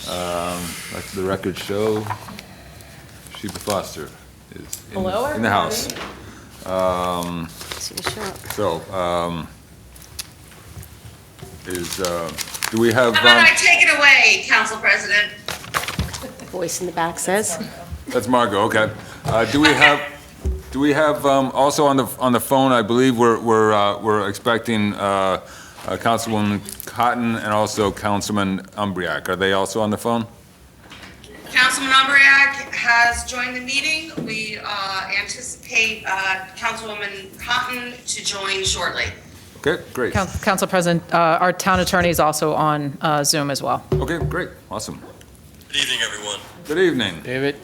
Let the record show Sheba Foster is in the house. Do we have? How about I take it away, Council President? Voice in the back says. That's Margot, okay. Do we have also on the phone, I believe we're expecting Councilwoman Cotton and also Councilman Umbriak. Are they also on the phone? Councilman Umbriak has joined the meeting. We anticipate Councilwoman Cotton to join shortly. Okay, great. Council President, our town attorney is also on Zoom as well. Okay, great, awesome. Good evening, everyone. Good evening. David?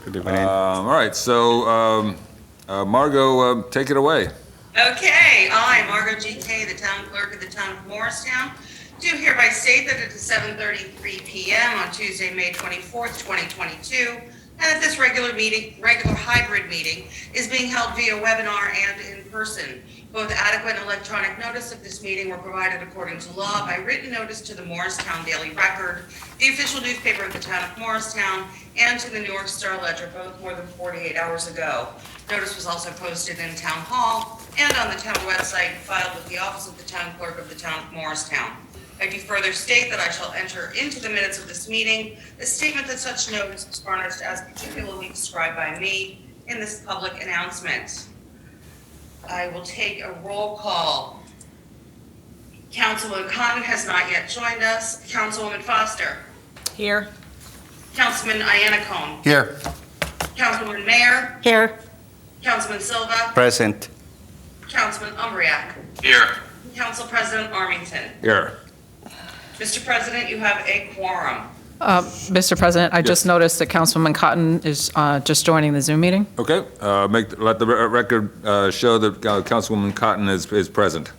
Good evening. All right, so Margot, take it away. Okay, I, Margot G. Kay, the town clerk of the town of Morristown, do hereby state that it is 7:33 p.m. on Tuesday, May 24th, 2022, and that this regular hybrid meeting is being held via webinar and in person. Both adequate and electronic notice of this meeting were provided according to law by written notice to the Morristown Daily Record, the official newspaper of the town of Morristown, and to the New York Star Ledger, both more than 48 hours ago. Notice was also posted in Town Hall and on the town website, filed with the office of the town clerk of the town of Morristown. I do further state that I shall enter into the minutes of this meeting the statement that such notice was furnished as particularly described by me in this public announcement. I will take a roll call. Councilwoman Cotton has not yet joined us. Councilwoman Foster. Here. Councilman Iannacone. Here. Councilwoman Mayer. Here. Councilman Silva. Present. Councilman Umbriak. Here. Council President Armington. Here. Mr. President, you have a quorum. Mr. President, I just noticed that Councilwoman Cotton is just joining the Zoom meeting. Okay, let the record show that Councilwoman Cotton is present.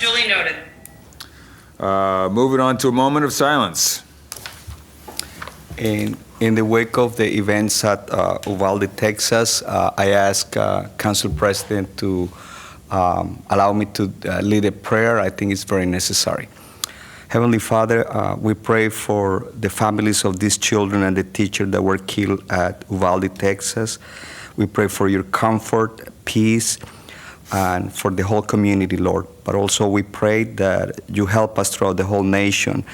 Duly noted. Moving on to a moment of silence. In the wake of the events at Uvalde, Texas, I ask Council President to allow me to lead a prayer. I think it's very necessary. Heavenly Father, we pray for the families of these children and the teacher that were killed at Uvalde, Texas. We pray for your comfort, peace, and for the whole community, Lord. But also we pray that you help us throughout the whole nation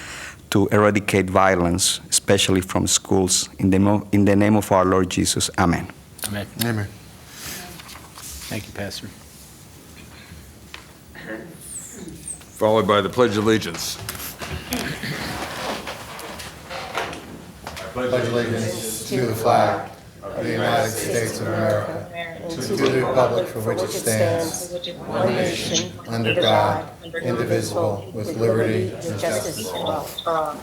to eradicate violence, especially from schools. In the name of our Lord Jesus, amen. Amen. Amen. Thank you, Pastor. Followed by the Pledge of Allegiance. Pledge allegiance to the flag of the United States of America, and to the republic for which it stands, one nation, under God, indivisible, with liberty and justice for all.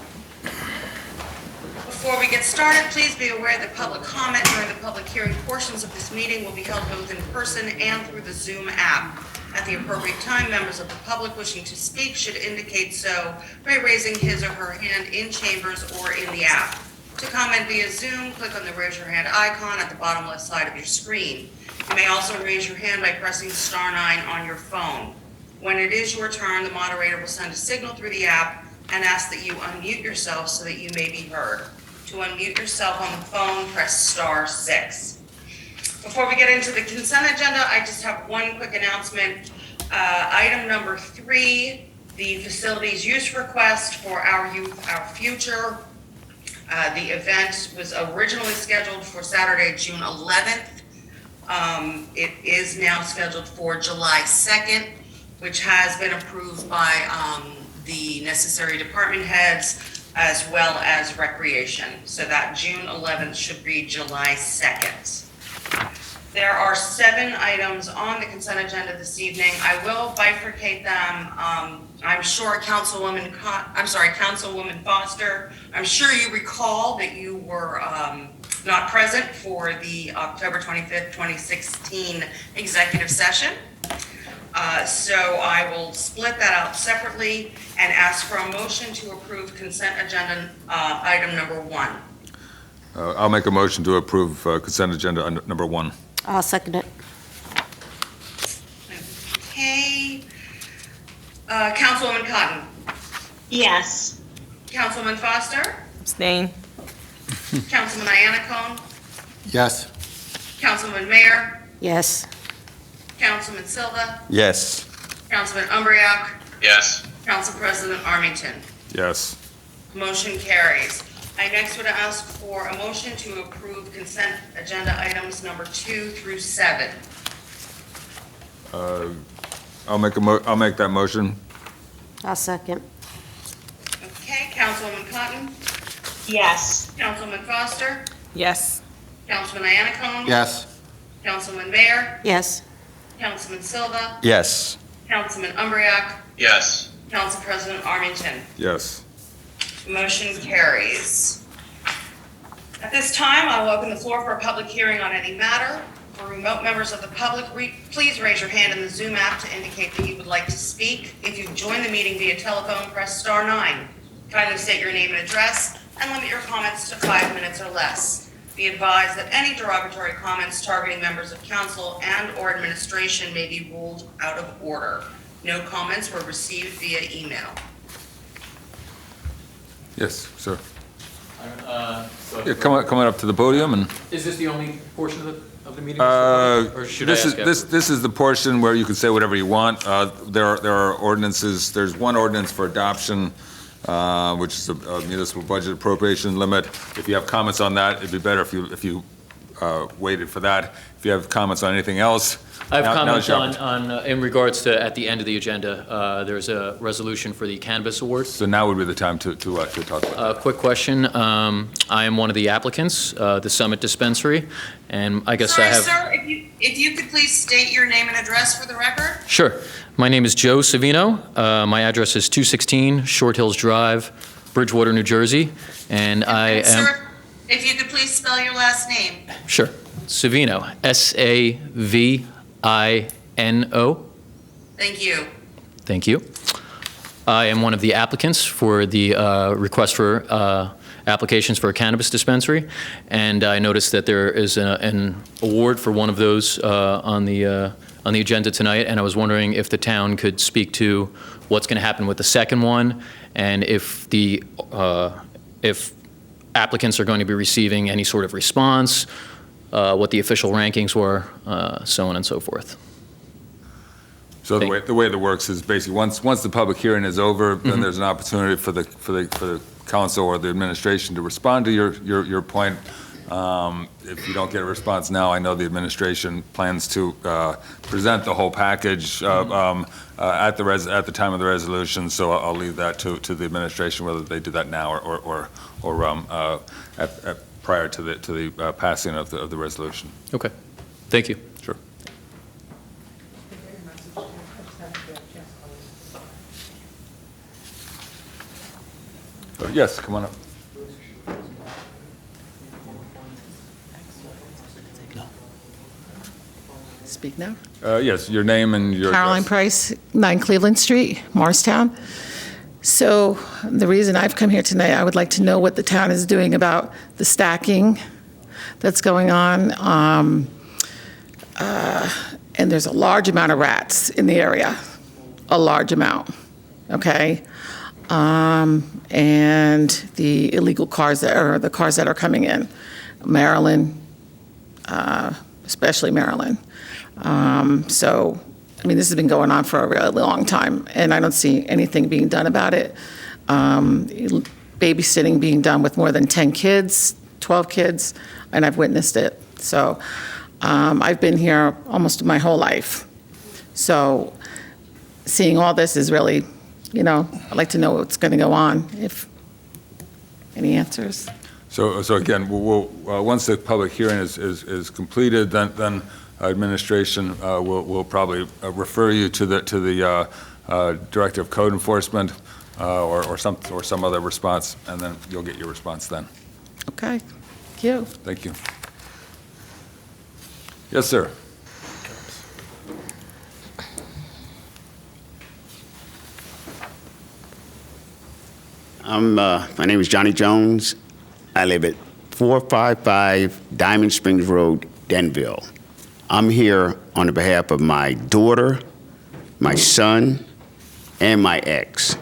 Before we get started, please be aware that public comment during the public hearing portions of this meeting will be held both in person and through the Zoom app. At the appropriate time, members of the public wishing to speak should indicate so by raising his or her hand in chambers or in the app. To comment via Zoom, click on the raise your hand icon at the bottom left side of your screen. You may also raise your hand by pressing *9 on your phone. When it is your turn, the moderator will send a signal through the app and ask that you unmute yourself so that you may be heard. To unmute yourself on the phone, press *6. Before we get into the consent agenda, I just have one quick announcement. Item number 3, the facilities use request for Our Youth, Our Future. The event was originally scheduled for Saturday, June 11th. It is now scheduled for July 2nd, which has been approved by the necessary department heads as well as recreation. So that June 11th should be July 2nd. There are 7 items on the consent agenda this evening. I will bifurcate them. I'm sure Councilwoman Foster, I'm sure you recall that you were not present for the October 25th, 2016 executive session. So I will split that out separately and ask for a motion to approve consent agenda item number 1. I'll make a motion to approve consent agenda number 1. I'll second it. Okay. Councilwoman Cotton. Yes. Councilwoman Foster? Abstain. Councilman Iannacone? Yes. Councilman Mayer? Yes. Councilman Silva? Yes. Councilman Umbreak? Yes. Council President Armington? Yes. Motion carries. I next would ask for a motion to approve consent agenda items number 2 through 7. I'll make that motion. I'll second. Okay, Councilwoman Cotton? Yes. Councilman Foster? Yes. Councilman Iannacone? Yes. Councilman Mayer? Yes. Councilman Silva? Yes. Councilman Umbreak? Yes. Council President Armington? Yes. Motion carries. At this time, I'll open the floor for a public hearing on any matter. For remote members of the public, please raise your hand in the Zoom app to indicate that you would like to speak. If you've joined the meeting via telephone, press *9. Kindly state your name and address and limit your comments to 5 minutes or less. Be advised that any derogatory comments targeting members of council and/or administration may be ruled out of order. No comments were received via email. Yes, sir. Yeah, come on up to the podium and. Is this the only portion of the meeting? Or should I This is, ask this is the portion where you can say whatever you want. There are ordinances, there's one ordinance for adoption, which is a municipal budget appropriation limit. If you have comments on that, it'd be better if you waited for that. If you have comments on anything else. I have now- comments now's your on, in regards to, at the end of the agenda, there's a resolution for the cannabis awards. So now would be the time to talk about that. Quick question, I am one of the applicants, the Summit Dispensary, and I guess I Sorry, have... sir, if you could please state your name and address for the record? Sure. My name is Joe Savino. My address is 216 Short Hills Drive, Bridgewater, New Jersey, and I am... Sir, if you could please spell your last name. Sure. Savino, S-A-V-I-N-O. Thank you. Thank you. I am one of the applicants for the request for applications for a cannabis dispensary, and I noticed that there is an award for one of those on the agenda tonight, and I was wondering if the town could speak to what's going to happen with the second one, and if the if applicants are going to be receiving any sort of response, what the official rankings were, so on and so forth. So the way it works is basically, once the public hearing is over, then there's an opportunity for the council or the administration to respond to your point. If you don't get a response now, I know the administration plans to present the whole package at the time of the resolution, so I'll leave that to the administration, whether they do that now or prior to the passing of the resolution. Okay. Thank you. Sure. Yes, come on up. Speak now. Yes, your name and your Caroline address. Price, 9 Cleveland Street, Morristown. So the reason I've come here tonight, I would like to know what the town is doing about the stacking that's going on. And there's a large amount of rats in the area, a large amount, okay? And the illegal cars the cars that are coming in, Maryland, especially Maryland. So, I mean, this has been going on for a really long time, and I don't see anything being done about it. Babysitting being done with more than 10 kids, 12 kids, and I've witnessed it. So, I've been here almost my whole life. So, seeing all this is really, I'd like to know what's going to go on, if any answers. So again, we'll once the public hearing is completed, then administration will probably refer you to the Director of Code Enforcement or some other response, and then you'll get your response then. Okay, thank you. Thank you. Yes, sir. My name is Johnny Jones. I live at 455 Diamond Springs Road, Denville. I'm here on behalf of my daughter, my son, and my ex.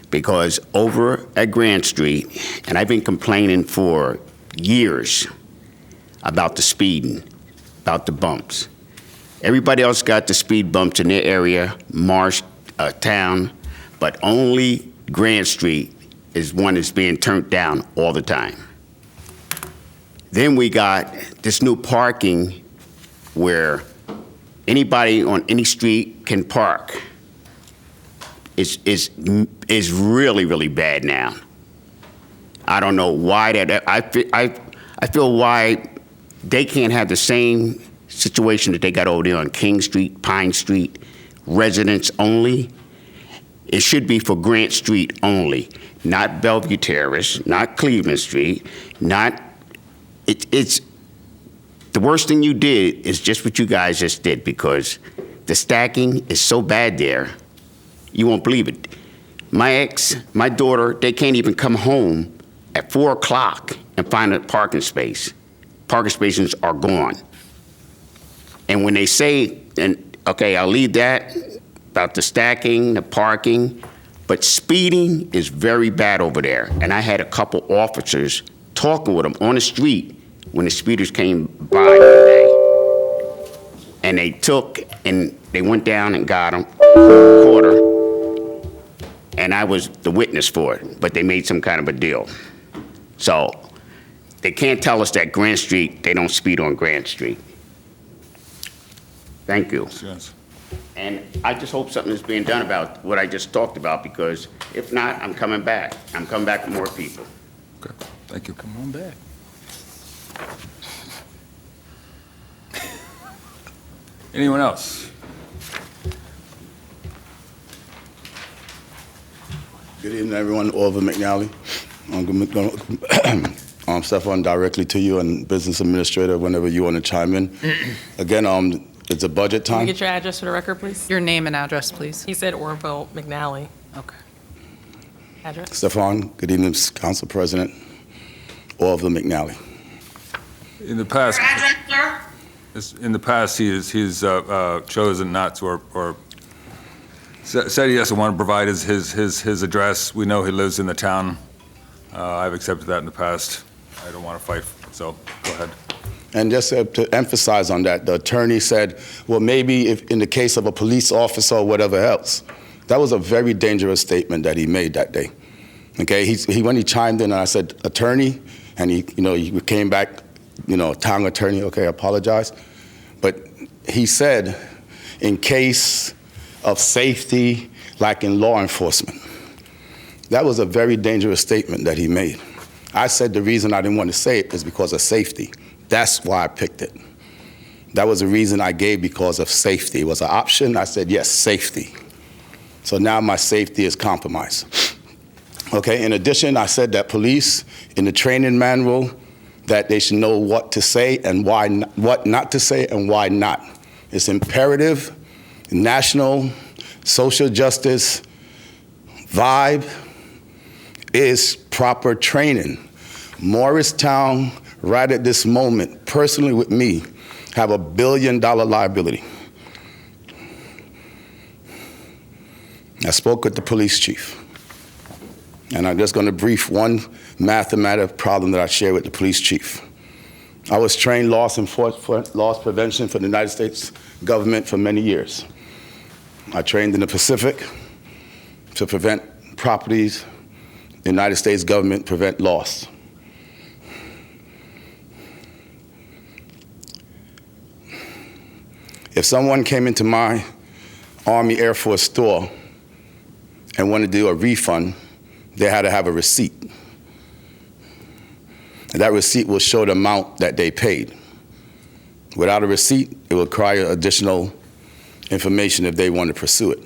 because over at Grant Street, and I've been complaining for years about the speeding, about the bumps. Everybody else got the speed bumps in their area, Marsh, town, but only Grant Street is one that's being turned down all the time. Then we got this new parking where anybody on any street can park. Is really, really bad now. I don't know why that, I feel why they can't have the same situation that they got over there on King Street, Pine Street, residents only. It should be for Grant Street only, not Bellevue Terrace, not Cleveland Street, not, it's, the worst thing you did is just what you guys just did, because the stacking is so bad there, you won't believe it. My ex, my daughter, they can't even come home at 4 o'clock and find a parking space. Parking spaces are gone. And when they say, and okay, I'll leave that about the stacking, the parking, but speeding is very bad over there. And I had a couple officers talking with them on the street when the speeders came by today. And they took, and they went down and got them, caught her. And I was the witness for it, but they made some kind of a deal. So they can't tell us that Grant Street, they don't speed on Grant Street. Thank you. Yes. And I just hope something is being done about what I just talked about, because if not, I'm coming back. I'm coming back with more people. Okay, thank you. Come on back. Anyone else? Good evening, everyone. Orville McNally. Stefan, directly to you, and Business Administrator, whenever you want to chime in. Again, it's a budget Can we time. get your address for the record, please? Your name and address, please. He said Orville McNally. Okay. Address? Stefan, good evening, Council President. Orville McNally. In the past, Your address, sir? in the past, he's chosen not to, or said he doesn't want to provide his address. We know he lives in the town. I've accepted that in the past. I don't want to fight, so go ahead. And just to emphasize on that, the attorney said, well, maybe if in the case of a police officer or whatever else. That was a very dangerous statement that he made that day. Okay, when he chimed in and I said, attorney, and he came back, town attorney, okay, I apologize. But he said, in case of safety, like in law enforcement. That was a very dangerous statement that he made. I said the reason I didn't want to say it is because of safety. That's why I picked it. That was the reason I gave, because of safety. It was an option. I said, yes, safety. So now my safety is compromised. Okay, in addition, I said that police, in the training manual, that they should know what to say and why, what not to say and why not. It's imperative, national, social justice vibe is proper training. Morristown, right at this moment, personally with me, have $1 billion liability. I spoke with the police chief, and I'm just going to brief one mathematical problem that I share with the police chief. I was trained loss prevention for the United States government for many years. I trained in the Pacific to prevent properties, the United States government prevent loss. If someone came into my Army Air Force store and wanted to do a refund, they had to have a receipt. And that receipt will show the amount that they paid. Without a receipt, it will require additional information if they want to pursue it.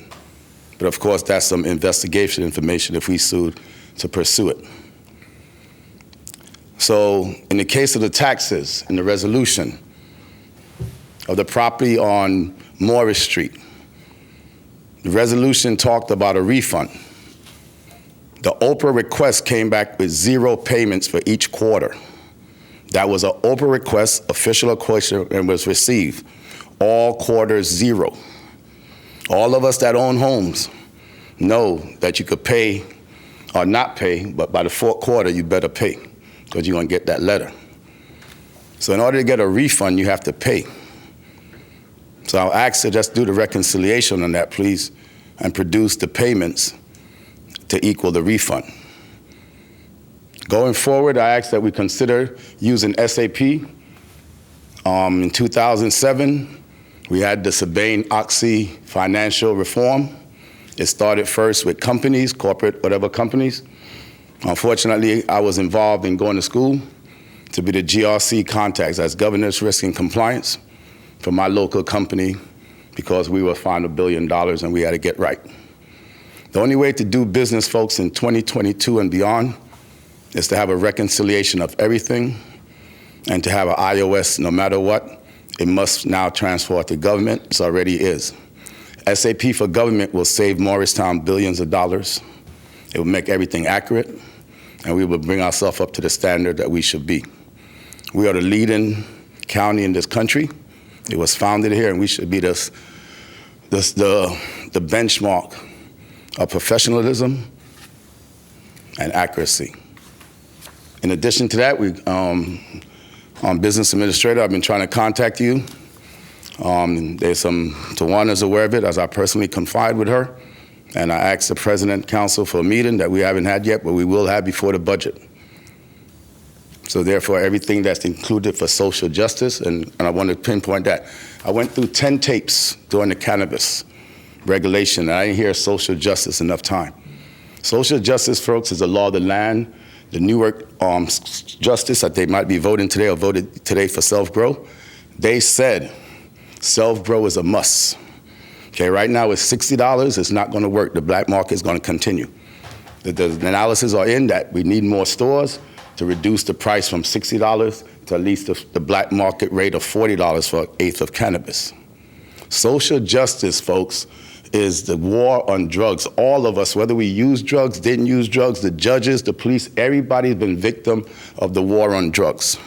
But of course, that's some investigation information if we sued to pursue it. So in the case of the taxes and the resolution of the property on Morris Street, the resolution talked about a refund. The Oprah request came back with 0 payments for each quarter. That was an Oprah request, official question, and was received. All quarters 0. All of us that own homes know that you could pay or not pay, but by the fourth quarter, you better pay because you're going to get that letter. So in order to get a refund, you have to pay. So I'll ask to just do the reconciliation on that, please, and produce the payments to equal the refund. Going forward, I ask that we consider using SAP. In 2007, we had the Sarbanes-Oxley financial reform. It started first with companies, corporate, whatever companies. Unfortunately, I was involved in going to school to be the GRC contacts, as Governance Risk and Compliance, for my local company because we were fined $1 billion and we had to get right. The only way to do business, folks, in 2022 and beyond is to have a reconciliation of everything and to have an iOS no matter what. It must now transfer to government. It already is. SAP for Government will save Morristown billions of dollars. It will make everything accurate, and we will bring ourselves up to the standard that we should be. We are the leading county in this country. It was founded here, and we should be the benchmark of professionalism and accuracy. In addition to that, on Business Administrator, I've been trying to contact you. There's some, Tawana's aware of it, as I personally confide with her. And I asked the President Council for a meeting that we haven't had yet, but we will have before the budget. So therefore, everything that's included for social justice, and I want to pinpoint that. I went through 10 tapes during the cannabis regulation, and I didn't hear social justice enough time. Social justice, folks, is the law of the land. The Newark Justice that they might be voting today or voted today for self-grow, they said self-grow is a must. Okay, right now it's $60. It's not going to work. The black market is going to continue. The analysis are in that we need more stores to reduce the price from $60 to at least the black market rate of $40 for an eighth of cannabis. Social justice, folks, is the war on drugs. All of us, whether we use drugs, didn't use drugs, the judges, the police, everybody's been victim of the war on drugs.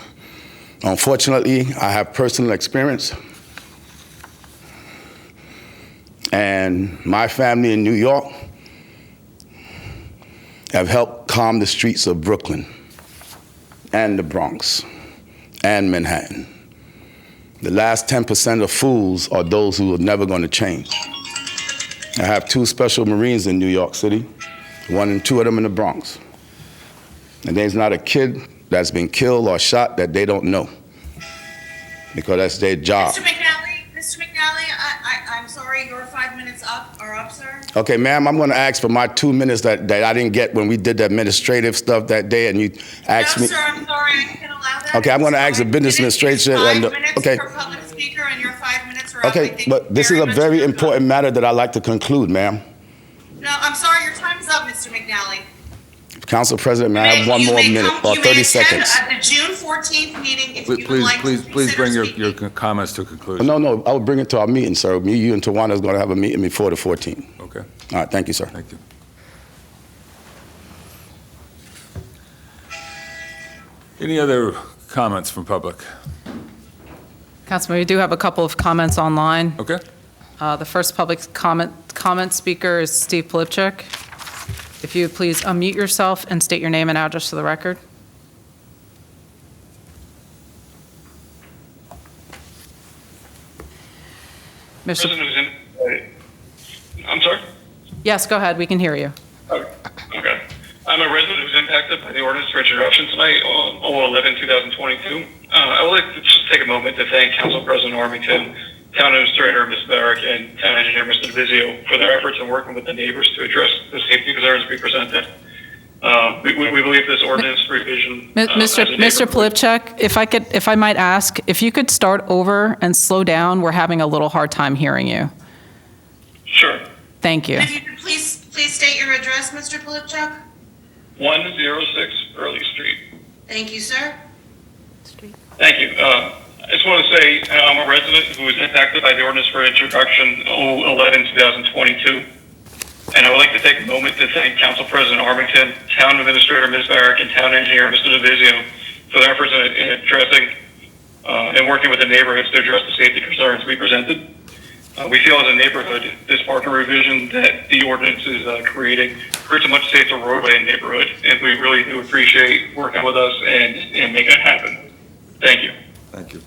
Unfortunately, I have personal experience. And my family in New York have helped calm the streets of Brooklyn and the Bronx and Manhattan. The last 10% of fools are those who are never going to change. I have 2 special Marines in New York City, 1 and 2 of them in the Bronx. And there's not a kid that's been killed or shot that they don't know, because that's their job. Mr. McNally, I'm sorry, your 5 minutes are up, sir. Okay, ma'am, I'm going to ask for my 2 minutes that I didn't get when we did the administrative stuff that day, and you asked me. No, sir, I'm sorry, I can't allow that. Okay, I'm going to ask the business administration. 5 and minutes okay. per public speaker, and your 5 minutes are up. Okay, but this is a very important matter that I'd like to conclude, ma'am. No, I'm sorry, your time is up, Mr. McNally. Council President, may I have 1 more minute or 30 seconds? At the June 14th meeting, if you would Please, like to please bring consider your speaking. comments to conclusion. No, I will bring it to our meeting, sir. Me, you, and Tawana is going to have a meeting before the 14th. Okay, All right, thank you, sir. thank you. Any other comments from public? Councilman, we do have a couple of comments online. Okay. The first public comment speaker is Steve Polipchuk. If you would please unmute yourself and state your name and address to the record. Mr. I'm sorry? Yes, go ahead, we can hear you. Okay. I'm a resident who's impacted by the ordinance for introduction tonight on 0/11/2022. I would like to just take a moment to thank Council President Armington, Town Administrator Ms. Barrick, and Town Engineer Mr. DeVizio for their efforts in working with the neighbors to address the safety concerns we presented. We believe this ordinance revision. Mr. Polipchuk, if I might ask, if you could start over and slow down, we're having a little hard time hearing you. Sure. Thank you. If you could please state your address, Mr. Polipchuk. 106 Early Street. Thank you, sir. Thank you. I just want to say I'm a resident who was impacted by the ordinance for introduction 0/11/2022. And I would like to take a moment to thank Council President Armington, Town Administrator Ms. Barrick, and Town Engineer Mr. DeVizio for their efforts in addressing and working with the neighborhoods to address the safety concerns we presented. We feel as a neighborhood, this parking revision that the ordinance is creating creates a much safer roadway and neighborhood, and we really do appreciate working with us and making it happen. Thank you. Thank you.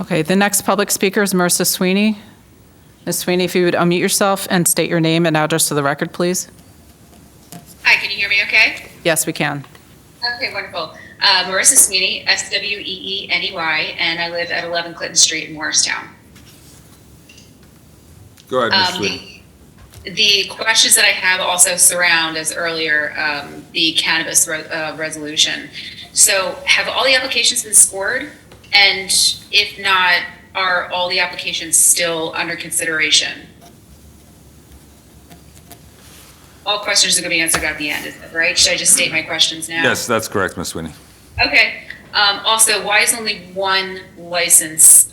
Okay, the next public speaker is Marissa Sweeney. Ms. Sweeney, if you would unmute yourself and state your name and address to the record, please. Hi, can you hear me okay? Yes, we can. Okay, wonderful. Marissa Sweeney, Sweeny, and I live at 11 Clinton Street in Morristown. Go ahead, Ms. Sweeney. The questions that I have also surround, as earlier, the cannabis resolution. So have all the applications been scored? And if not, are all the applications still under consideration? All questions are going to be answered at the end, is that right? Should I just state my questions now? Yes, that's correct, Ms. Sweeney. Okay. Also, why is only one license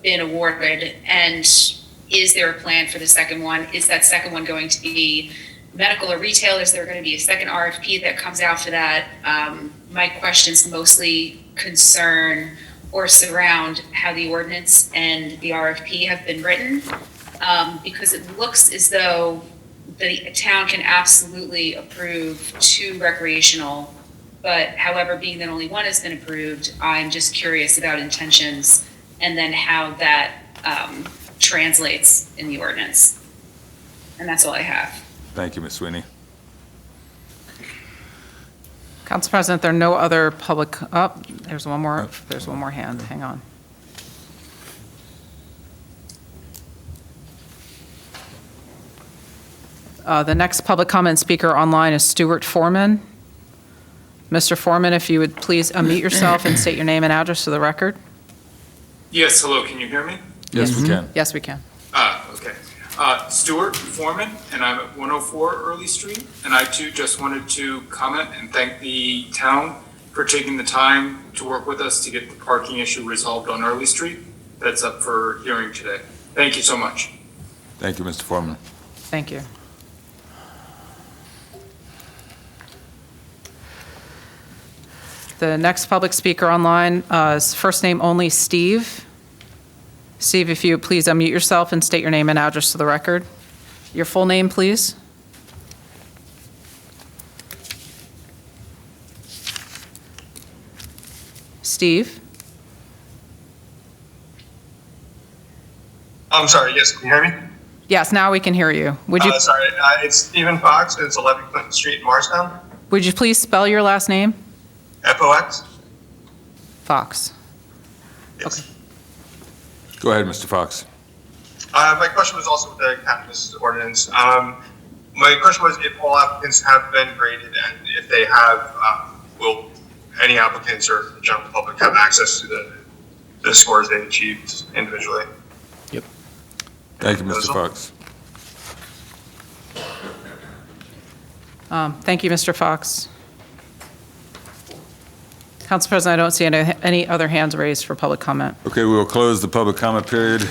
been awarded? And is there a plan for the second one? Is that second one going to be medical or retail? Is there going to be a second RFP that comes out for that? My questions mostly concern or surround how the ordinance and the RFP have been written, because it looks as though the town can absolutely approve 2 recreational, but however, being that only 1 has been approved, I'm just curious about intentions and then how that translates in the ordinance. And that's all I have. Thank you, Ms. Sweeney. Council President, there are no other public, there's one more hand, hang on. The next public comment speaker online is Stuart Foreman. Mr. Foreman, if you would please unmute yourself and state your name and address to the record. Yes, hello, can you hear me? Yes, we can. Yes, we can. Okay. Stuart Foreman, and I'm at 104 Early Street, and I too just wanted to comment and thank the town for taking the time to work with us to get the parking issue resolved on Early Street. That's up for hearing today. Thank you so much. Thank you, Mr. Foreman. Thank you. The next public speaker online is first name only Steve. Steve, if you would please unmute yourself and state your name and address to the record. Your full name, please. Steve? I'm sorry, yes, can you hear me? Yes, now we can hear you. Would you, Sorry, it's Stephen Fox, it's 11 Clinton Street in Morristown. would you please spell your last name? Fox? Fox. Yes. Go ahead, Mr. Fox. My question was also with the cannabis ordinance. My question was if all applicants have been graded and if they have, will any applicants or the general public have access to the scores they achieved individually? Yep. Thank you, Mr. Fox. Thank you, Mr. Fox. Council President, I don't see any other hands raised for public comment. Okay, we will close the public comment period.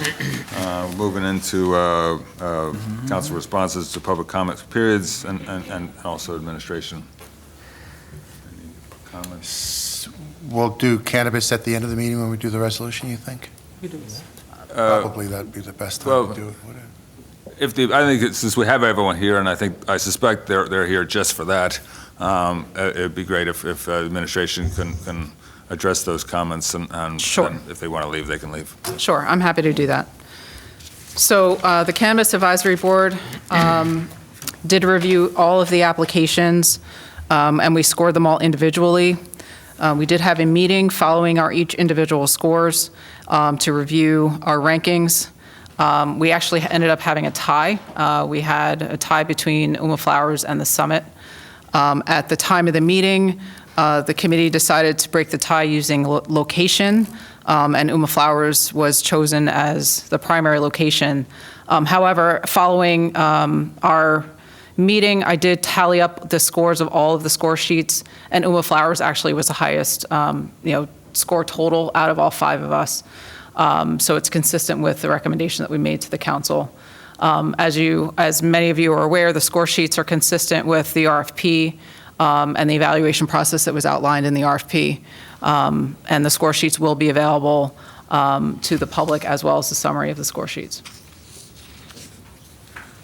Moving into council responses to public comment periods and also administration. Any comments? We'll do cannabis at the end of the meeting when we do the resolution, you think? Probably that'd be the best time to do it, wouldn't it? I think since we have everyone here, and I suspect they're here just for that, it'd be great if administration can address those comments and Sure. and if they want to leave, they can leave. Sure, I'm happy to do that. So the Cannabis Advisory Board did review all of the applications, and we scored them all individually. We did have a meeting following our each individual scores to review our rankings. We actually ended up having a tie. We had a tie between Uma Flowers and the Summit. At the time of the meeting, the committee decided to break the tie using location, and Uma Flowers was chosen as the primary location. However, following our meeting, I did tally up the scores of all of the score sheets, and Uma Flowers actually was the highest, score total out of all 5 of us. So it's consistent with the recommendation that we made to the council. As many of you are aware, the score sheets are consistent with the RFP and the evaluation process that was outlined in the RFP. And the score sheets will be available to the public, as well as the summary of the score sheets.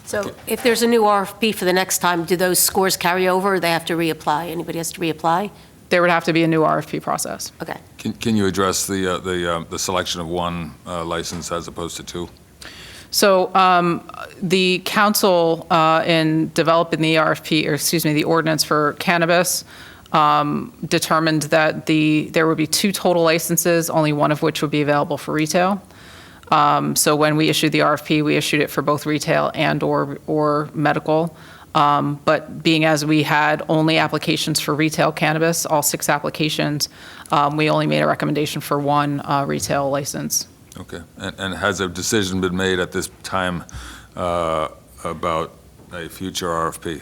So if there's a new RFP for the next time, do those scores carry over, or they have to reapply? Anybody has to reapply? There would have to be a new RFP process. Okay. Can you address the selection of one license as opposed to two? So the council, in developing the RFP, or excuse me, the ordinance for cannabis, determined that there would be 2 total licenses, only one of which would be available for retail. So when we issued the RFP, we issued it for both retail and or medical. But being as we had only applications for retail cannabis, all 6 applications, we only made a recommendation for one retail license. Okay. And has a decision been made at this time about a future RFP?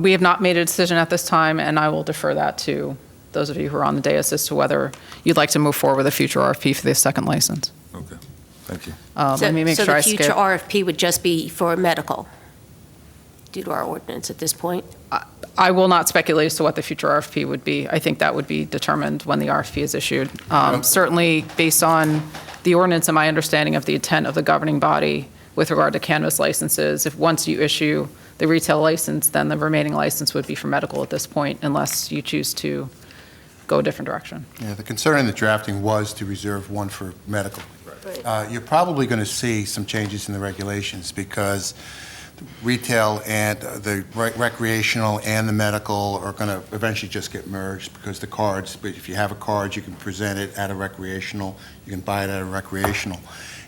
We have not made a decision at this time, and I will defer that to those of you who are on the dais as to whether you'd like to move forward with a future RFP for the second license. Okay. Thank you. Let me make so sure I the future skip. RFP would just be for medical, due to our ordinance at this point? I will not speculate as to what the future RFP would be. I think that would be determined when the RFP is issued. Certainly, based on the ordinance and my understanding of the intent of the governing body with regard to cannabis licenses, if once you issue the retail license, then the remaining license would be for medical at this point, unless you choose to go a different direction. Yeah, the concern in the drafting was to reserve one for medical. You're probably going to see some changes in the regulations because retail and the recreational and the medical are going to eventually just get merged because the cards, but if you have a card, you can present it at a recreational, you can buy it at a recreational.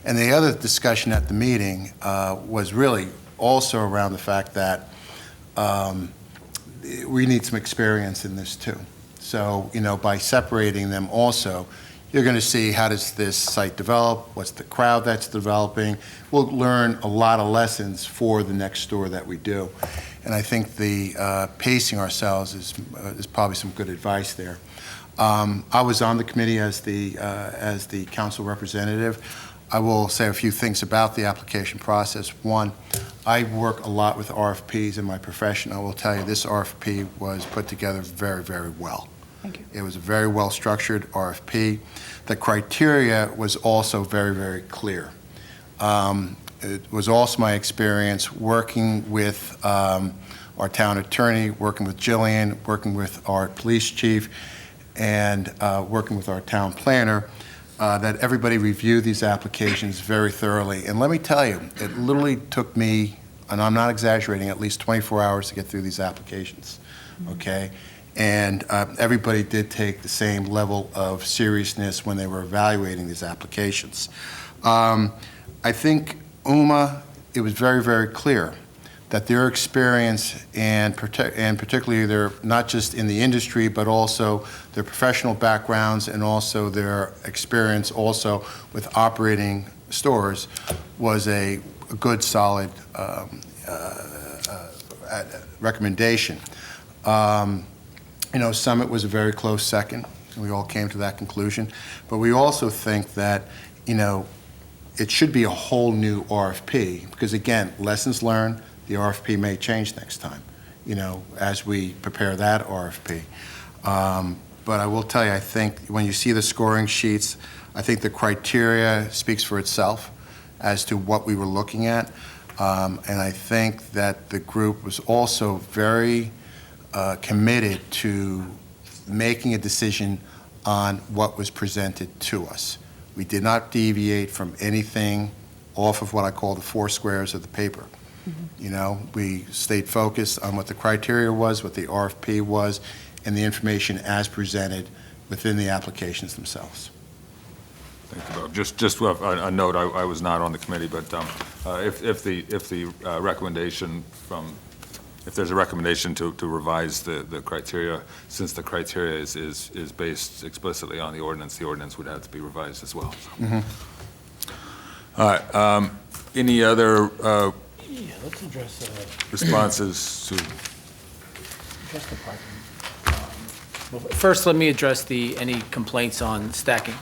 And the other discussion at the meeting was really also around the fact that we need some experience in this too. So, by separating them also, you're going to see how does this site develop, what's the crowd that's developing. We'll learn a lot of lessons for the next store that we do. And I think the pacing ourselves is probably some good advice there. I was on the committee as the council representative. I will say a few things about the application process. One, I work a lot with RFPs in my profession. I will tell you this RFP was put together very, very well. Thank you. It was a very well-structured RFP. The criteria was also very, very clear. It was also my experience working with our town attorney, working with Jillian, working with our police chief, and working with our town planner, that everybody reviewed these applications very thoroughly. And let me tell you, it literally took me, and I'm not exaggerating, at least 24 hours to get through these applications, okay? And everybody did take the same level of seriousness when they were evaluating these applications. I think UMA, it was very, very clear that their experience and particularly their, not just in the industry, but also their professional backgrounds and also their experience also with operating stores was a good, solid recommendation. Summit was a very close second, and we all came to that conclusion. But we also think that, it should be a whole new RFP, because again, lessons learned, the RFP may change next time, as we prepare that RFP. But I will tell you, I think when you see the scoring sheets, I think the criteria speaks for itself as to what we were looking at. And I think that the group was also very committed to making a decision on what was presented to us. We did not deviate from anything off of what I call the 4 squares of the paper. We stayed focused on what the criteria was, what the RFP was, and the information as presented within the applications themselves. Thank you, Bob. Just a note, I was not on the committee, but if the recommendation if there's a recommendation to revise the criteria, since the criteria is based explicitly on the ordinance would have to be revised as well. So. Mm-hmm. All right. Any other let's address responses to? address the parking. Well, first, let me address any complaints on stacking.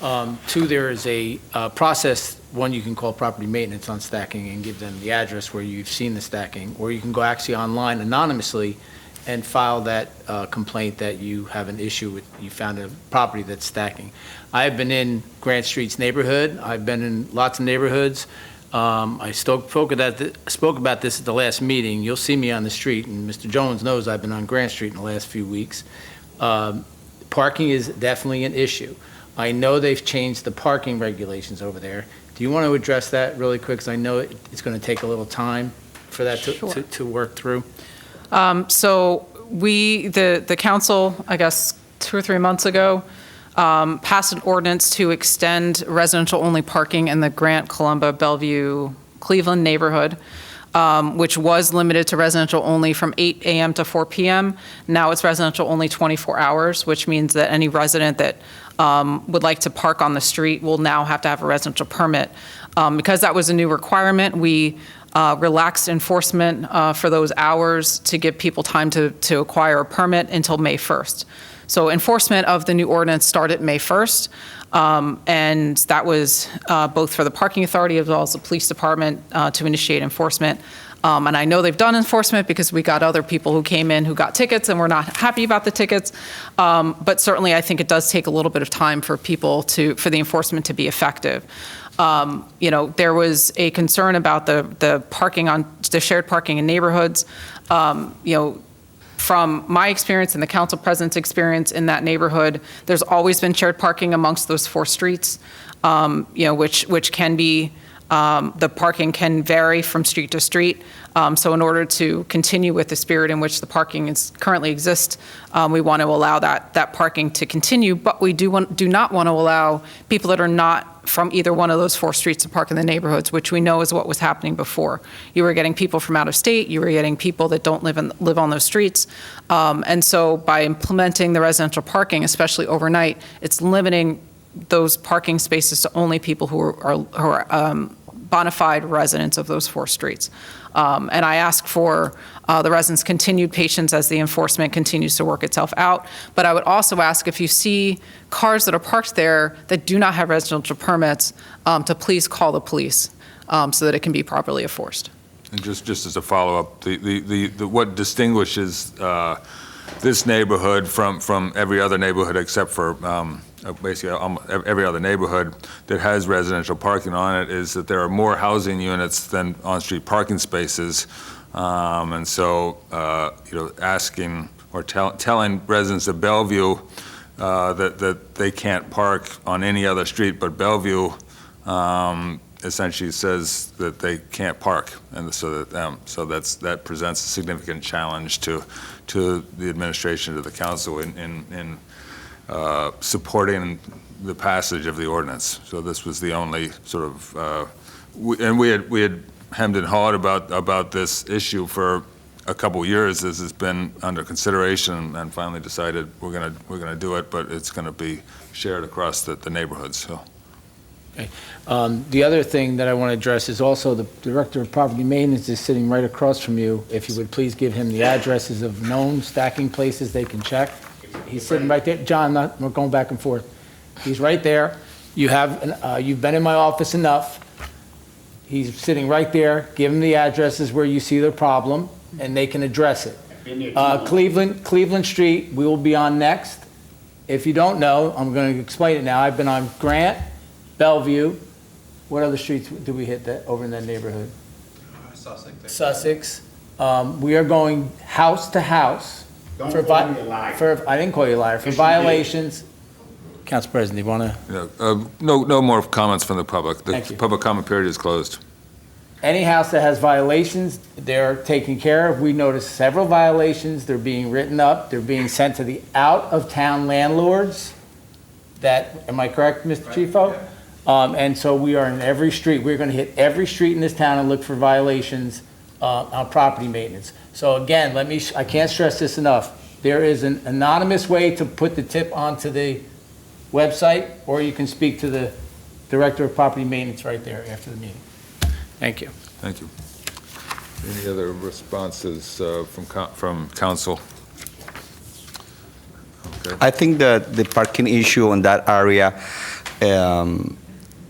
2, there is a process. 1, you can call property maintenance on stacking and give them the address where you've seen the stacking, or you can go actually online anonymously and file that complaint that you have an issue with, you found a property that's stacking. I have been in Grant Street's neighborhood. I've been in lots of neighborhoods. I spoke about this at the last meeting. You'll see me on the street, and Mr. Jones knows I've been on Grant Street in the last few weeks. Parking is definitely an issue. I know they've changed the parking regulations over there. Do you want to address that really quick? Because I know it's going to take a little time for that to work through. So the council, I guess, 2 or 3 months ago, passed an ordinance to extend residential-only parking in the Grant, Columba, Bellevue, Cleveland neighborhood, which was limited to residential only from 8 a.m. to 4 p.m. Now it's residential only 24 hours, which means that any resident that would like to park on the street will now have to have a residential permit. Because that was a new requirement, we relaxed enforcement for those hours to give people time to acquire a permit until May 1st. So enforcement of the new ordinance started May 1st, and that was both for the parking authority as well as the police department to initiate enforcement. And I know they've done enforcement because we got other people who came in who got tickets and were not happy about the tickets. But certainly I think it does take a little bit of time for for the enforcement to be effective. There was a concern about the shared parking in neighborhoods. From my experience and the council president's experience in that neighborhood, there's always been shared parking amongst those 4 streets, which can be, the parking can vary from street to street. So in order to continue with the spirit in which the parking currently exists, we want to allow that parking to continue, but we do not want to allow people that are not from either one of those 4 streets to park in the neighborhoods, which we know is what was happening before. You were getting people from out of state, you were getting people that don't live on those streets. And so by implementing the residential parking, especially overnight, it's limiting those parking spaces to only people who are bona fide residents of those 4 streets. And I ask for the residents' continued patience as the enforcement continues to work itself out. But I would also ask if you see cars that are parked there that do not have residential permits, to please call the police so that it can be properly enforced. And just as a follow-up, what distinguishes this neighborhood from every other neighborhood except for basically every other neighborhood that has residential parking on it is that there are more housing units than on-street parking spaces. And so, asking or telling residents of Bellevue that they can't park on any other street but Bellevue essentially says that they can't park, and so that presents a significant challenge to the administration, to the council in supporting the passage of the ordinance. So this was the only sort of, and we had hemmed and hawed about this issue for a couple years as it's been under consideration, and finally decided we're gonna do it, but it's gonna be shared across the neighborhoods. So. Okay. The other thing that I want to address is also the Director of Property Maintenance is sitting right across from you. If you would please give him the addresses of known stacking places they can check. He's sitting right there. John, we're going back and forth. He's right there. You've been in my office enough. He's sitting right there. Give him the addresses where you see the problem, and they can address it. Cleveland Street, we will be on next. If you don't know, I'm going to explain it now. I've been on Grant, Bellevue. What other streets do we hit that over in that neighborhood? Sussex. We are going house to house. I didn't call you a liar. For violations. Council President, do you want to? No more comments from the public. Thank The you. public comment period is closed. Any house that has violations, they're taken care of. We noticed several violations. They're being written up. They're being sent to the out-of-town landlords. Am I correct, Mr. Chiefo? And so we are in every street. We're going to hit every street in this town and look for violations on property maintenance. So again, I can't stress this enough. There is an anonymous way to put the tip onto the website, or you can speak to the Director of Property Maintenance right there after the meeting. Thank you. Thank you. Any other responses from council? Okay. I think that the parking issue in that area,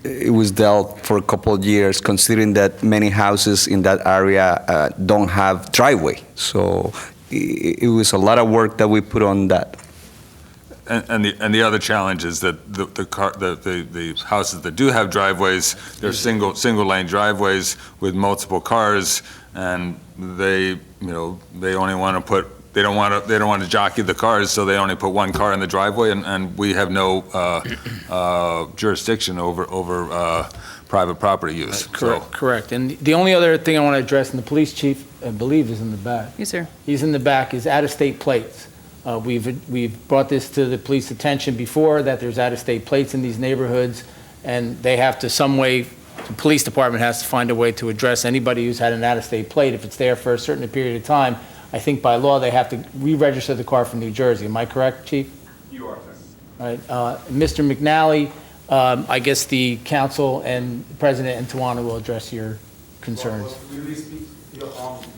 it was dealt for a couple of years, considering that many houses in that area don't have driveway. So it was a lot of work that we put on that. And the other challenge is that the houses that do have driveways, they're single lane driveways with multiple cars, and they only want to put, they don't want to jockey the cars, so they only put one car in the driveway, and we have no jurisdiction over private property use. Correct. And the only other thing I want to address, and the police chief, I believe, is in the back. He's here. He's in the back, is out-of-state plates. We've brought this to the police attention before, that there's out-of-state plates in these neighborhoods, and they have to some way, the police department has to find a way to address anybody who's had an out-of-state plate. If it's there for a certain period of time, I think by law they have to re-register the car from New Jersey. Am I correct, Chief? You are, sir. All right. Mr. McNally, I guess the council and President Antoine will address your concerns. Will you speak,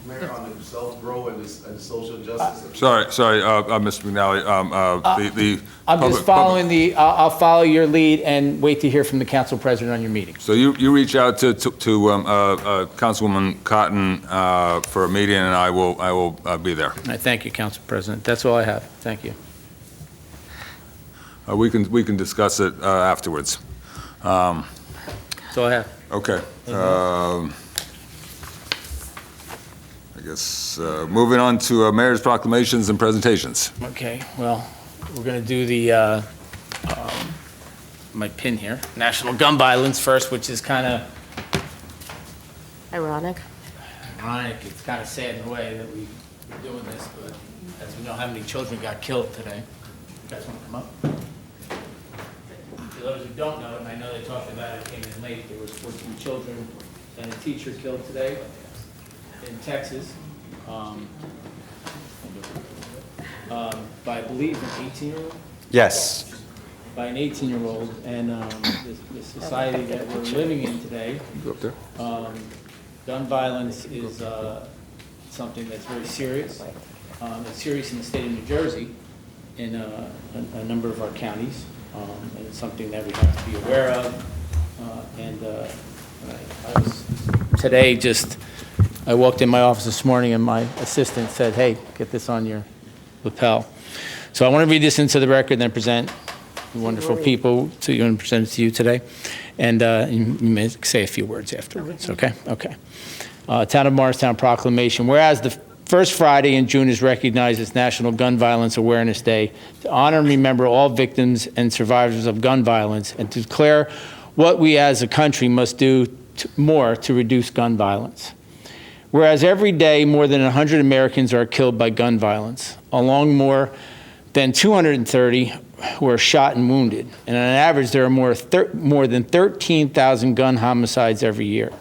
Mayor, on the self-grow and the social justice? Sorry, Mr. McNally, I'm just following I'll follow your lead and wait to hear from the council president on your meeting. So you reach out to Councilwoman Cotton for a meeting, and I will be there. All right, thank you, Council President. That's all I have. Thank you. We can discuss it afterwards. That's all I have. Okay. I guess moving on to mayor's proclamations and presentations. Okay, well, we're going to do the, my pin here, national gun violence first, which is kind of Ironic. ironic. It's kind of sad in a way that we're doing this, but as we know how many children got killed today. You guys want to come up? For those who don't know, and I know they talked about it, came in late, there was 14 children and a teacher killed today in Texas, by, I believe, an 18-year-old? Yes. By an 18-year-old, and the society that we're living in today, gun violence is something that's very serious. It's serious in the state of New Jersey, in a number of our counties, and it's something that we have to be aware of. I was today I walked in my office this morning and my assistant said, "Hey, get this on your lapel." So I want to read this into the record and then present the wonderful people to you and present it to you today. And you may say a few words afterwards, okay? Okay. Town of Morristown Proclamation. Whereas the first Friday in June is recognized as National Gun Violence Awareness Day, to honor and remember all victims and survivors of gun violence, and to declare what we as a country must do more to reduce gun violence. Whereas every day more than 100 Americans are killed by gun violence, along more than 230 who are shot and wounded. And on average, there are more than 13,000 gun homicides every year.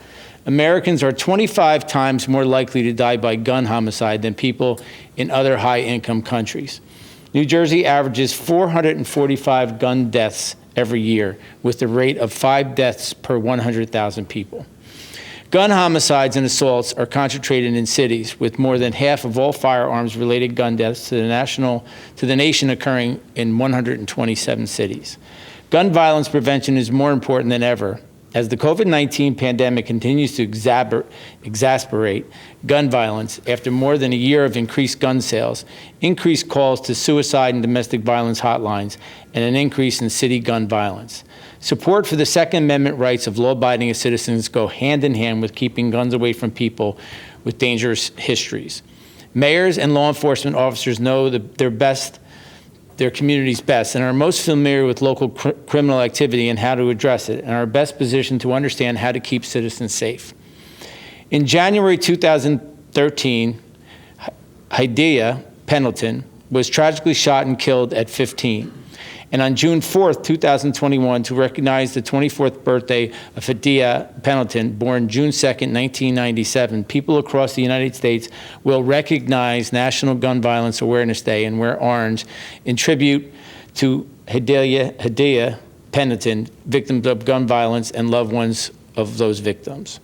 Americans are 25 times more likely to die by gun homicide than people in other high-income countries. New Jersey averages 445 gun deaths every year, with the rate of 5 deaths per 100,000 people. Gun homicides and assaults are concentrated in cities, with more than half of all firearms-related gun deaths to the nation occurring in 127 cities. Gun violence prevention is more important than ever, as the COVID-19 pandemic continues to exacerbate gun violence. After more than a year of increased gun sales, increased calls to suicide and domestic violence hotlines, and an increase in city gun violence. Support for the Second Amendment rights of law-abiding citizens go hand in hand with keeping guns away from people with dangerous histories. Mayors and law enforcement officers know their community's best, and are most familiar with local criminal activity and how to address it, and are best positioned to understand how to keep citizens safe. In January 2013, Hadiya Pendleton was tragically shot and killed at 15. And on June 4th, 2021, to recognize the 24th birthday of Hadiya Pendleton, born June 2nd, 1997, people across the United States will recognize National Gun Violence Awareness Day and wear orange in tribute to Hadiya Pendleton, victims of gun violence and loved ones of those victims.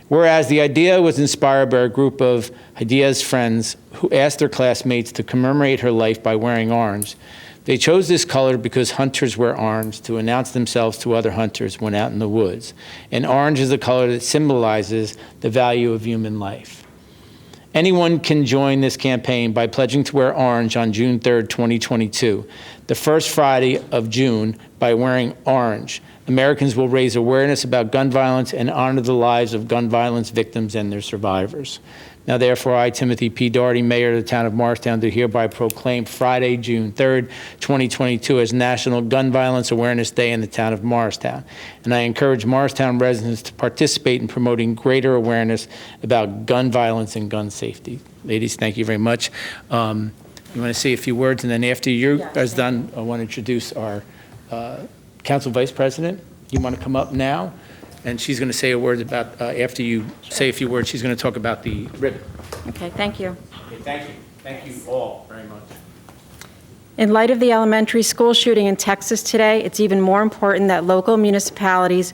Whereas the idea was inspired by a group of Hadiya's friends who asked their classmates to commemorate her life by wearing orange. They chose this color because hunters wear orange to announce themselves to other hunters when out in the woods. And orange is a color that symbolizes the value of human life. Anyone can join this campaign by pledging to wear orange on June 3rd, 2022, the first Friday of June, by wearing orange. Americans will raise awareness about gun violence and honor the lives of gun violence victims and their survivors. Now, therefore, I, Timothy P. Doherty, Mayor of the Town of Morristown, do hereby proclaim Friday, June 3rd, 2022 as National Gun Violence Awareness Day in the Town of Morristown. And I encourage Morristown residents to participate in promoting greater awareness about gun violence and gun safety. Ladies, thank you very much. You want to say a few words, and then after you guys done, I want to introduce our Council Vice President. You want to come up now? And she's going to say a word about, after you say a few words, she's going to talk about the ribbon. Okay, thank you. Okay, thank you. Thank you all very much. In light of the elementary school shooting in Texas today, it's even more important that local municipalities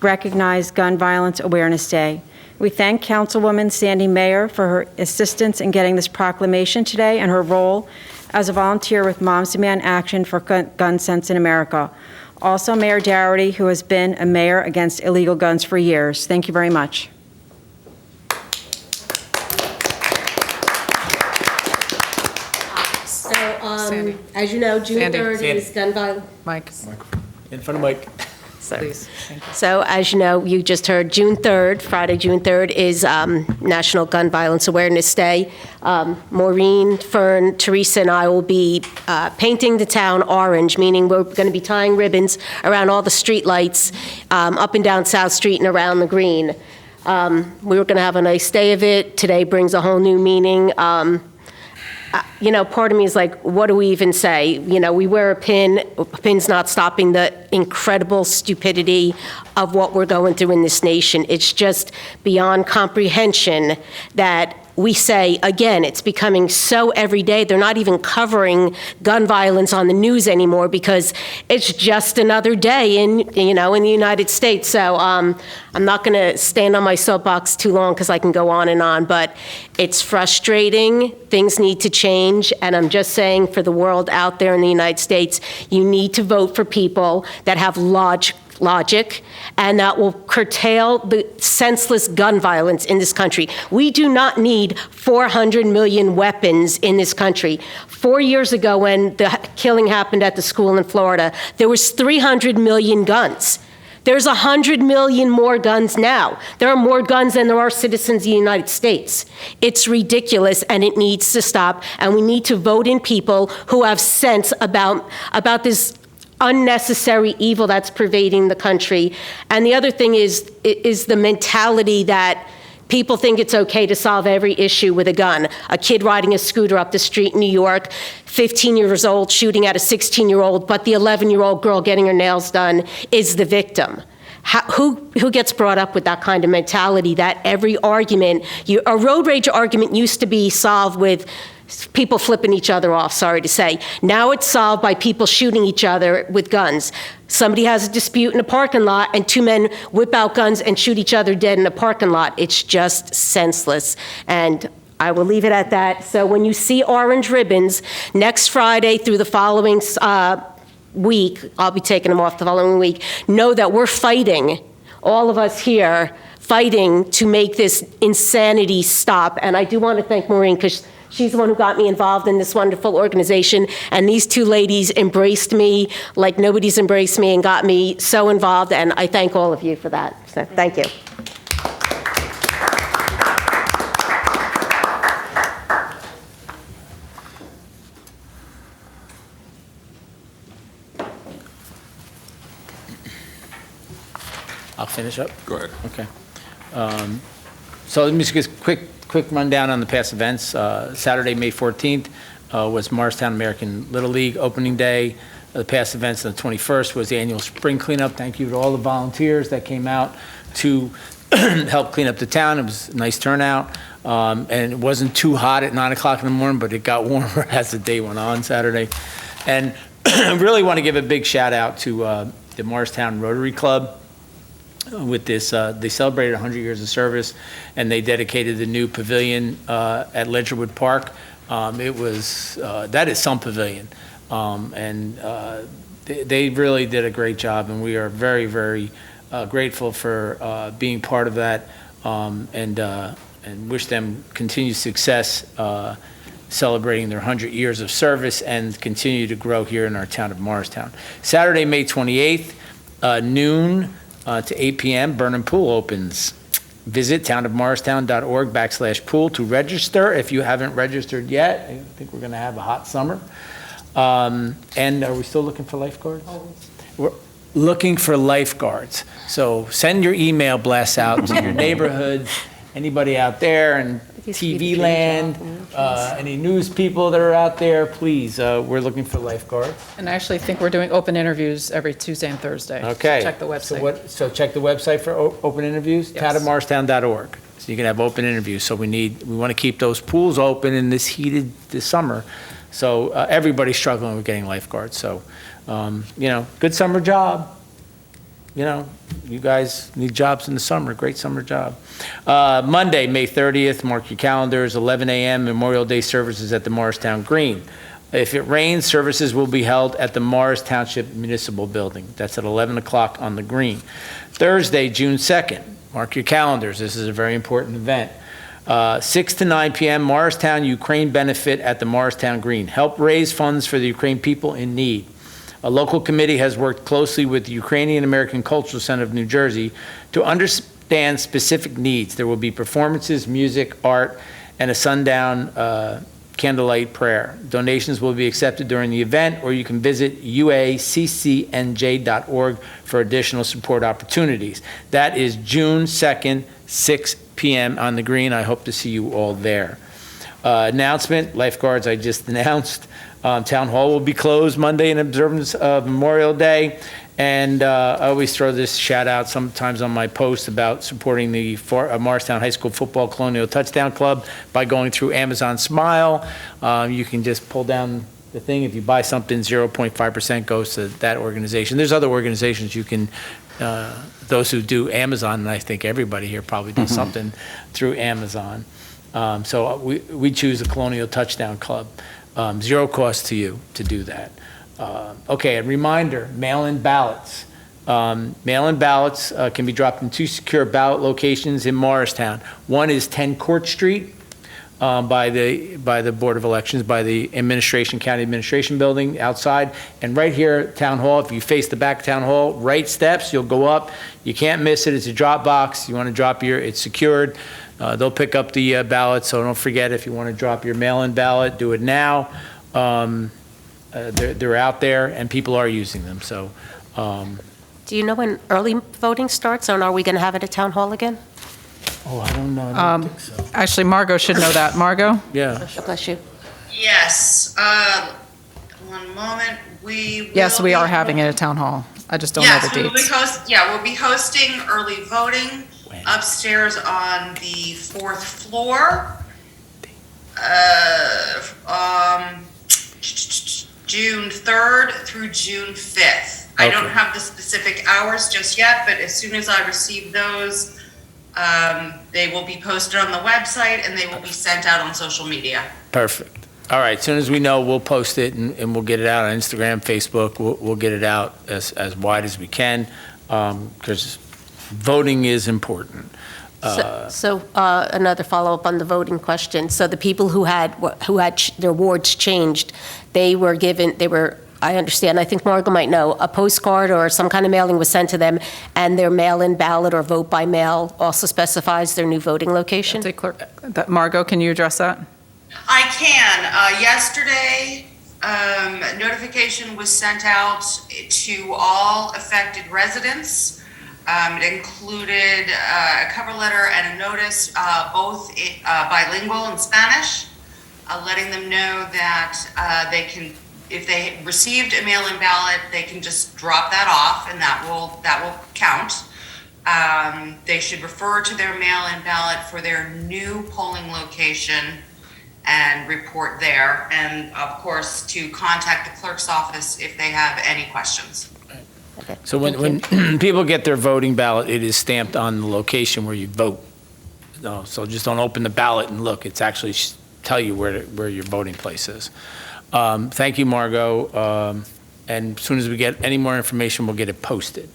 recognize Gun Violence Awareness Day. We thank Councilwoman Sandy Mayer for her assistance in getting this proclamation today and her role as a volunteer with Moms Demand Action for Gun Sense in America. Also, Mayor Dougherty, who has been a mayor against illegal guns for years. Thank you very much. So, as you know, June Sandy. 3rd is gun violence. Mike. In front of Mike. Please. Thank you. So, as you know, you just heard June 3rd, Friday, June 3rd, is National Gun Violence Awareness Day. Maureen, Fern, Teresa, and I will be painting the town orange, meaning we're going to be tying ribbons around all the street lights up and down South Street and around the green. We were going to have a nice day of it. Today brings a whole new meaning. You know, part of me is like, what do we even say? You know, we wear a pin. A pin's not stopping the incredible stupidity of what we're going through in this nation. It's just beyond comprehension that we say, again, it's becoming so everyday. They're not even covering gun violence on the news anymore because it's just another day in the United States. So I'm not going to stand on my soapbox too long because I can go on, but it's frustrating. Things need to change. And I'm just saying for the world out there in the United States, you need to vote for people that have logic, and that will curtail the senseless gun violence in this country. We do not need 400 million weapons in this country. 4 years ago, when the killing happened at the school in Florida, there was 300 million guns. There's 100 million more guns now. There are more guns than there are citizens in the United States. It's ridiculous, and it needs to stop, and we need to vote in people who have sense about this unnecessary evil that's pervading the country. And the other thing is the mentality that people think it's okay to solve every issue with a gun. A kid riding a scooter up the street in New York, 15 years old, shooting at a 16-year-old, but the 11-year-old girl getting her nails done is the victim. Who gets brought up with that kind of mentality that every argument, a road rage argument used to be solved with people flipping each other off, sorry to say. Now it's solved by people shooting each other with guns. Somebody has a dispute in a parking lot and two men whip out guns and shoot each other dead in a parking lot. It's just senseless. And I will leave it at that. So when you see orange ribbons next Friday through the following week, I'll be taking them off the following week, know that we're fighting, all of us here, fighting to make this insanity stop. And I do want to thank Maureen because she's the one who got me involved in this wonderful organization, and these two ladies embraced me like nobody's embraced me and got me so involved, and I thank all of you for that. So, thank you. I'll finish up. Go ahead. Okay. So let me just give a quick rundown on the past events. Saturday, May 14th was Morristown American Little League opening day. The past events on the 21st was the annual spring cleanup. Thank you to all the volunteers that came out to help clean up the town. It was a nice turnout. And it wasn't too hot at 9 o'clock in the morning, but it got warmer as the day went on Saturday. And I really want to give a big shout out to the Morristown Rotary Club. With this, they celebrated 100 years of service, and they dedicated the new pavilion at Ledgerwood Park. That is some pavilion, and they really did a great job, and we are very, very grateful for being part of that. And and wish them continued success celebrating their 100 years of service and continue to grow here in our town of Morristown. Saturday, May 28th, noon to 8 p.m., Burnham Pool opens. Visit townofmorristown.org/pool to register if you haven't registered yet. I think we're going to have a hot summer. And are we still looking for lifeguards? We're looking for lifeguards. So send your email blasts out to your neighborhood, anybody out there, and TV land, any news people that are out there, please, we're looking for lifeguards. And I actually think we're doing open interviews every Tuesday and Thursday. Okay. Check the website. So check the website for open interviews, Yes. townofmorristown.org. So you can have open interviews. So we want to keep those pools open in this summer. So everybody's struggling with getting lifeguards. So, good summer job. You guys need jobs in the summer. Great summer job. Monday, May 30th, mark your calendars, 11 a.m., Memorial Day services at the Morristown Green. If it rains, services will be held at the Morris Township Municipal Building. That's at 11 o'clock on the Green. Thursday, June 2nd, mark your calendars. This is a very important event. 6 to 9 p.m., Morristown Ukraine benefit at the Morristown Green. Help raise funds for the Ukraine people in need. A local committee has worked closely with the Ukrainian American Cultural Center of New Jersey to understand specific needs. There will be performances, music, art, and a sundown candlelight prayer. Donations will be accepted during the event, or you can visit uaccnj.org for additional support opportunities. That is June 2nd, 6 p.m. on the Green. I hope to see you all there. Announcement, lifeguards I just announced. Town Hall will be closed Monday in observance of Memorial Day. And I always throw this shout out sometimes on my post about supporting the Morristown High School Football Colonial Touchdown Club by going through Amazon Smile. You can just pull down the thing. If you buy something, 0.5% goes to that organization. There's other organizations you can, those who do Amazon, and I think everybody here probably does something through Amazon. So we choose the Colonial Touchdown Club. Zero cost to you to do that. Okay, a reminder, mail-in ballots. Mail-in ballots can be dropped in 2 secure ballot locations in Morristown. One is 10 Court Street by the Board of Elections, by the County Administration Building outside. And right here at Town Hall, if you face the back of Town Hall, right steps, you'll go up. You can't miss it. It's a drop box. You want to drop it's secured. They'll pick up the ballot, so don't forget, if you want to drop your mail-in ballot, do it now. They're out there, and people are using them, so. Do you know when early voting starts, or are we going to have it at Town Hall again? Oh, I don't know. I don't think so. Actually, Margot should know that. Margot? Yeah. Bless you. Yes, one moment, Yes, we are having it at Town Hall. I just don't know the dates. We'll be hosting early voting upstairs on the 4th floor. June 3rd through June 5th. I don't have the specific hours just yet, but as soon as I receive those, they will be posted on the website and they will be sent out on social media. Perfect. All right, as soon as we know, we'll post it and we'll get it out on Instagram, Facebook. We'll get it out as wide as we can, because voting is important. So another follow-up on the voting question. So the people who had their wards changed, they were, I understand, I think Margo might know, a postcard or some kind of mailing was sent to them, and their mail-in ballot or vote by mail also specifies their new voting location? Margo, can you address that? I can. Yesterday, notification was sent out to all affected residents. It included a cover letter and a notice, both bilingual in Spanish, letting them know that they can, if they received a mail-in ballot, they can just drop that off, and that will count. They should refer to their mail-in ballot for their new polling location and report there, and of course to contact the clerk's office if they have any questions. So when people get their voting ballot, it is stamped on the location where you vote. So just don't open the ballot and look. It's actually tell you where your voting place is. Thank you, Margo. And as soon as we get any more information, we'll get it posted.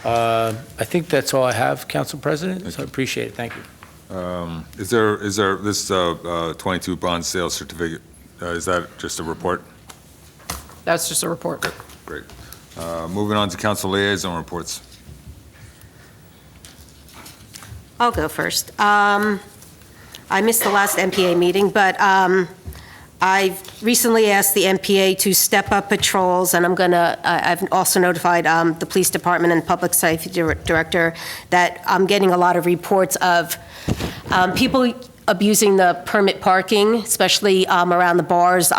I think that's all I have, Council President, so I appreciate it. Thank you. Is there, this 22 bond sale certificate, is that just a report? That's just a report. Great. Moving on to council liaison reports. I'll go first. I missed the last MPA meeting, but I've recently asked the MPA to step up patrols, and I've also notified the police department and public safety director that I'm getting a lot of reports of people abusing the permit parking, especially around the bars,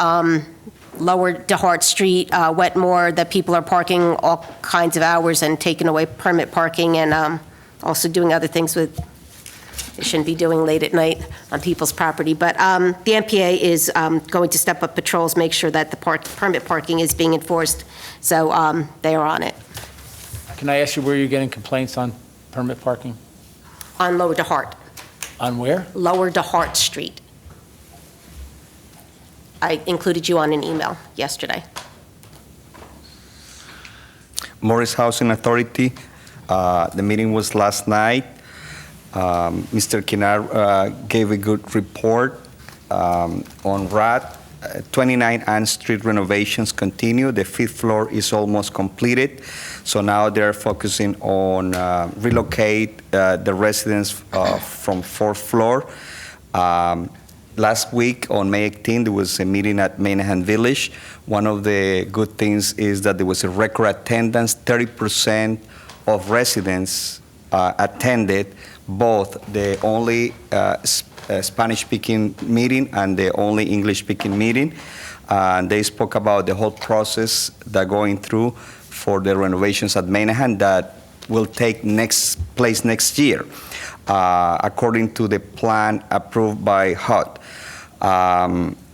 Lower DeHart Street, Wetmore, that people are parking all kinds of hours and taking away permit parking, and also doing other things they shouldn't be doing late at night on people's property. But the MPA is going to step up patrols, make sure that the permit parking is being enforced, so they are on it. Can I ask you where you're getting complaints on permit parking? On Lower DeHart. On where? Lower DeHart Street. I included you on an email yesterday. Morris Housing Authority, the meeting was last night. Mr. Kinar gave a good report on RAD. 29 Ann Street renovations continue. The 5th floor is almost completed. So now they're focusing on relocate the residents from 4th floor. Last week on May 18th, there was a meeting at Maynahan Village. One of the good things is that there was a record attendance. 30% of residents attended both the only Spanish-speaking meeting and the only English-speaking meeting. They spoke about the whole process they're going through for the renovations at Maynahan that will take place next year, according to the plan approved by HUD.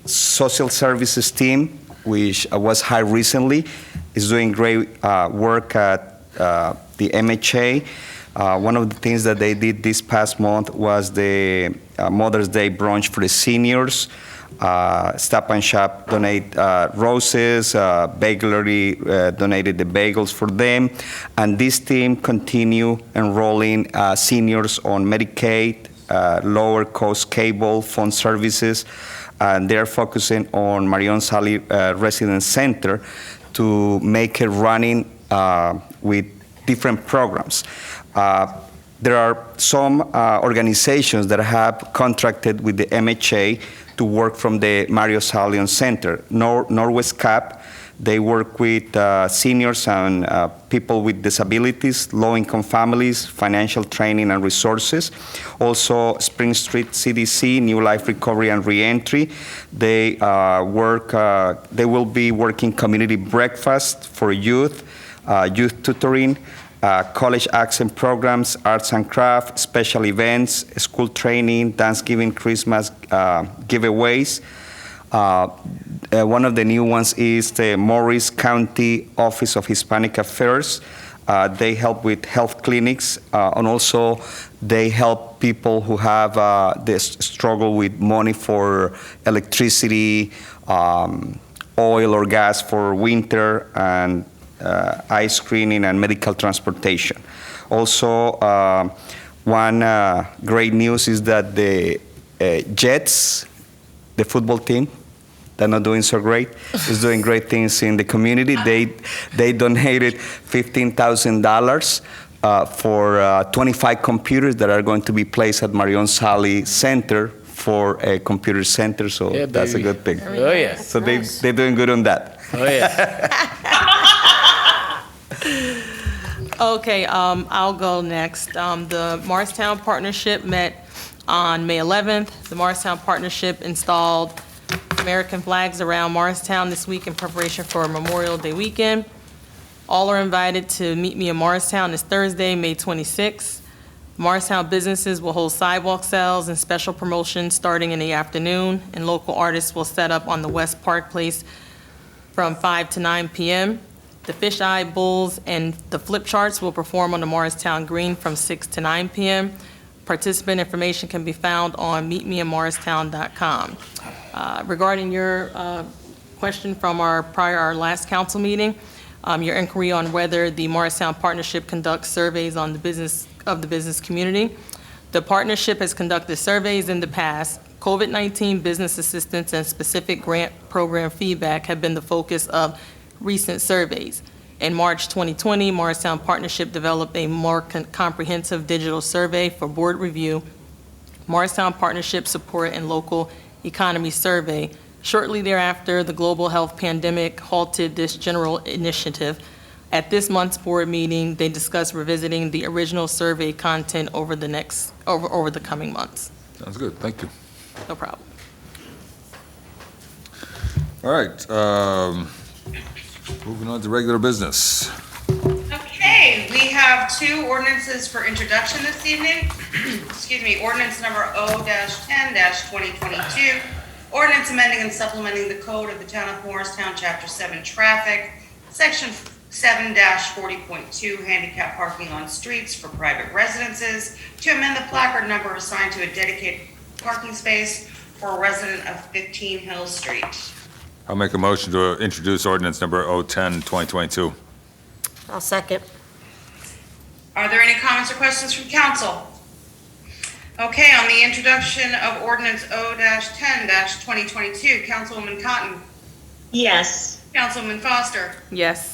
Social services team, which was hired recently, is doing great work at the MHA. One of the things that they did this past month was the Mother's Day brunch for the seniors. Stop and Shop donate roses, Bagelry donated the bagels for them, and this team continue enrolling seniors on Medicaid, lower cost cable, phone services, and they're focusing on Marion Sally Residence Center to make it running with different programs. There are some organizations that have contracted with the MHA to work from the Mario Salion Center. Northwest Cap, they work with seniors and people with disabilities, low-income families, financial training and resources. Also, Spring Street CDC, New Life Recovery and Reentry, they will be working community breakfast for youth, youth tutoring, college accent programs, arts and crafts, special events, school training, Thanksgiving, Christmas giveaways. One of the new ones is the Morris County Office of Hispanic Affairs. They help with health clinics, and also they help people who have this struggle with money for electricity, oil or gas for winter, and eye screening and medical transportation. Also, one great news is that the Jets, the football team, they're not doing so great, is doing great things in the community. They donated $15,000 for 25 computers that are going to be placed at Marion Sally Center for a computer center, so yeah, that's a good thing. Oh, yeah. So they're doing good on that. Oh, yeah. Okay, I'll go next. The Morristown Partnership met on May 11th. The Morristown Partnership installed American flags around Morristown this week in preparation for Memorial Day weekend. All are invited to meet me in Morristown this Thursday, May 26th. Morristown businesses will hold sidewalk sales and special promotions starting in the afternoon, and local artists will set up on the West Park Place from 5 to 9 p.m. The Fisheye Bulls and the Flip Charts will perform on the Morristown Green from 6 to 9 p.m. Participant information can be found on meetmeinmorristown.com. Regarding your question from our last council meeting, your inquiry on whether the Morristown Partnership conducts surveys on the business community, The partnership has conducted surveys in the past. COVID-19 business assistance and specific grant program feedback have been the focus of recent surveys. In March 2020, Morristown Partnership developed a more comprehensive digital survey for board review, Morristown Partnership Support and Local Economy Survey. Shortly thereafter, the global health pandemic halted this general initiative. At this month's board meeting, they discussed revisiting the original survey content over the coming months. Sounds good, thank you. No problem. All right, moving on to regular business. Okay, we have two ordinances for introduction this evening. Excuse me, ordinance number O-10-2022, ordinance amending and supplementing the code of the town of Morristown, Chapter 7 Traffic, Section 7-40.2, handicap parking on streets for private residences, to amend the placard number assigned to a dedicated parking space for a resident of 15 Hill Street. I'll make a motion to introduce ordinance number O-10-2022. I'll second. Are there any comments or questions from council? Okay, on the introduction of ordinance O-10-2022, Councilwoman Cotton, Yes. Councilwoman Foster, Yes.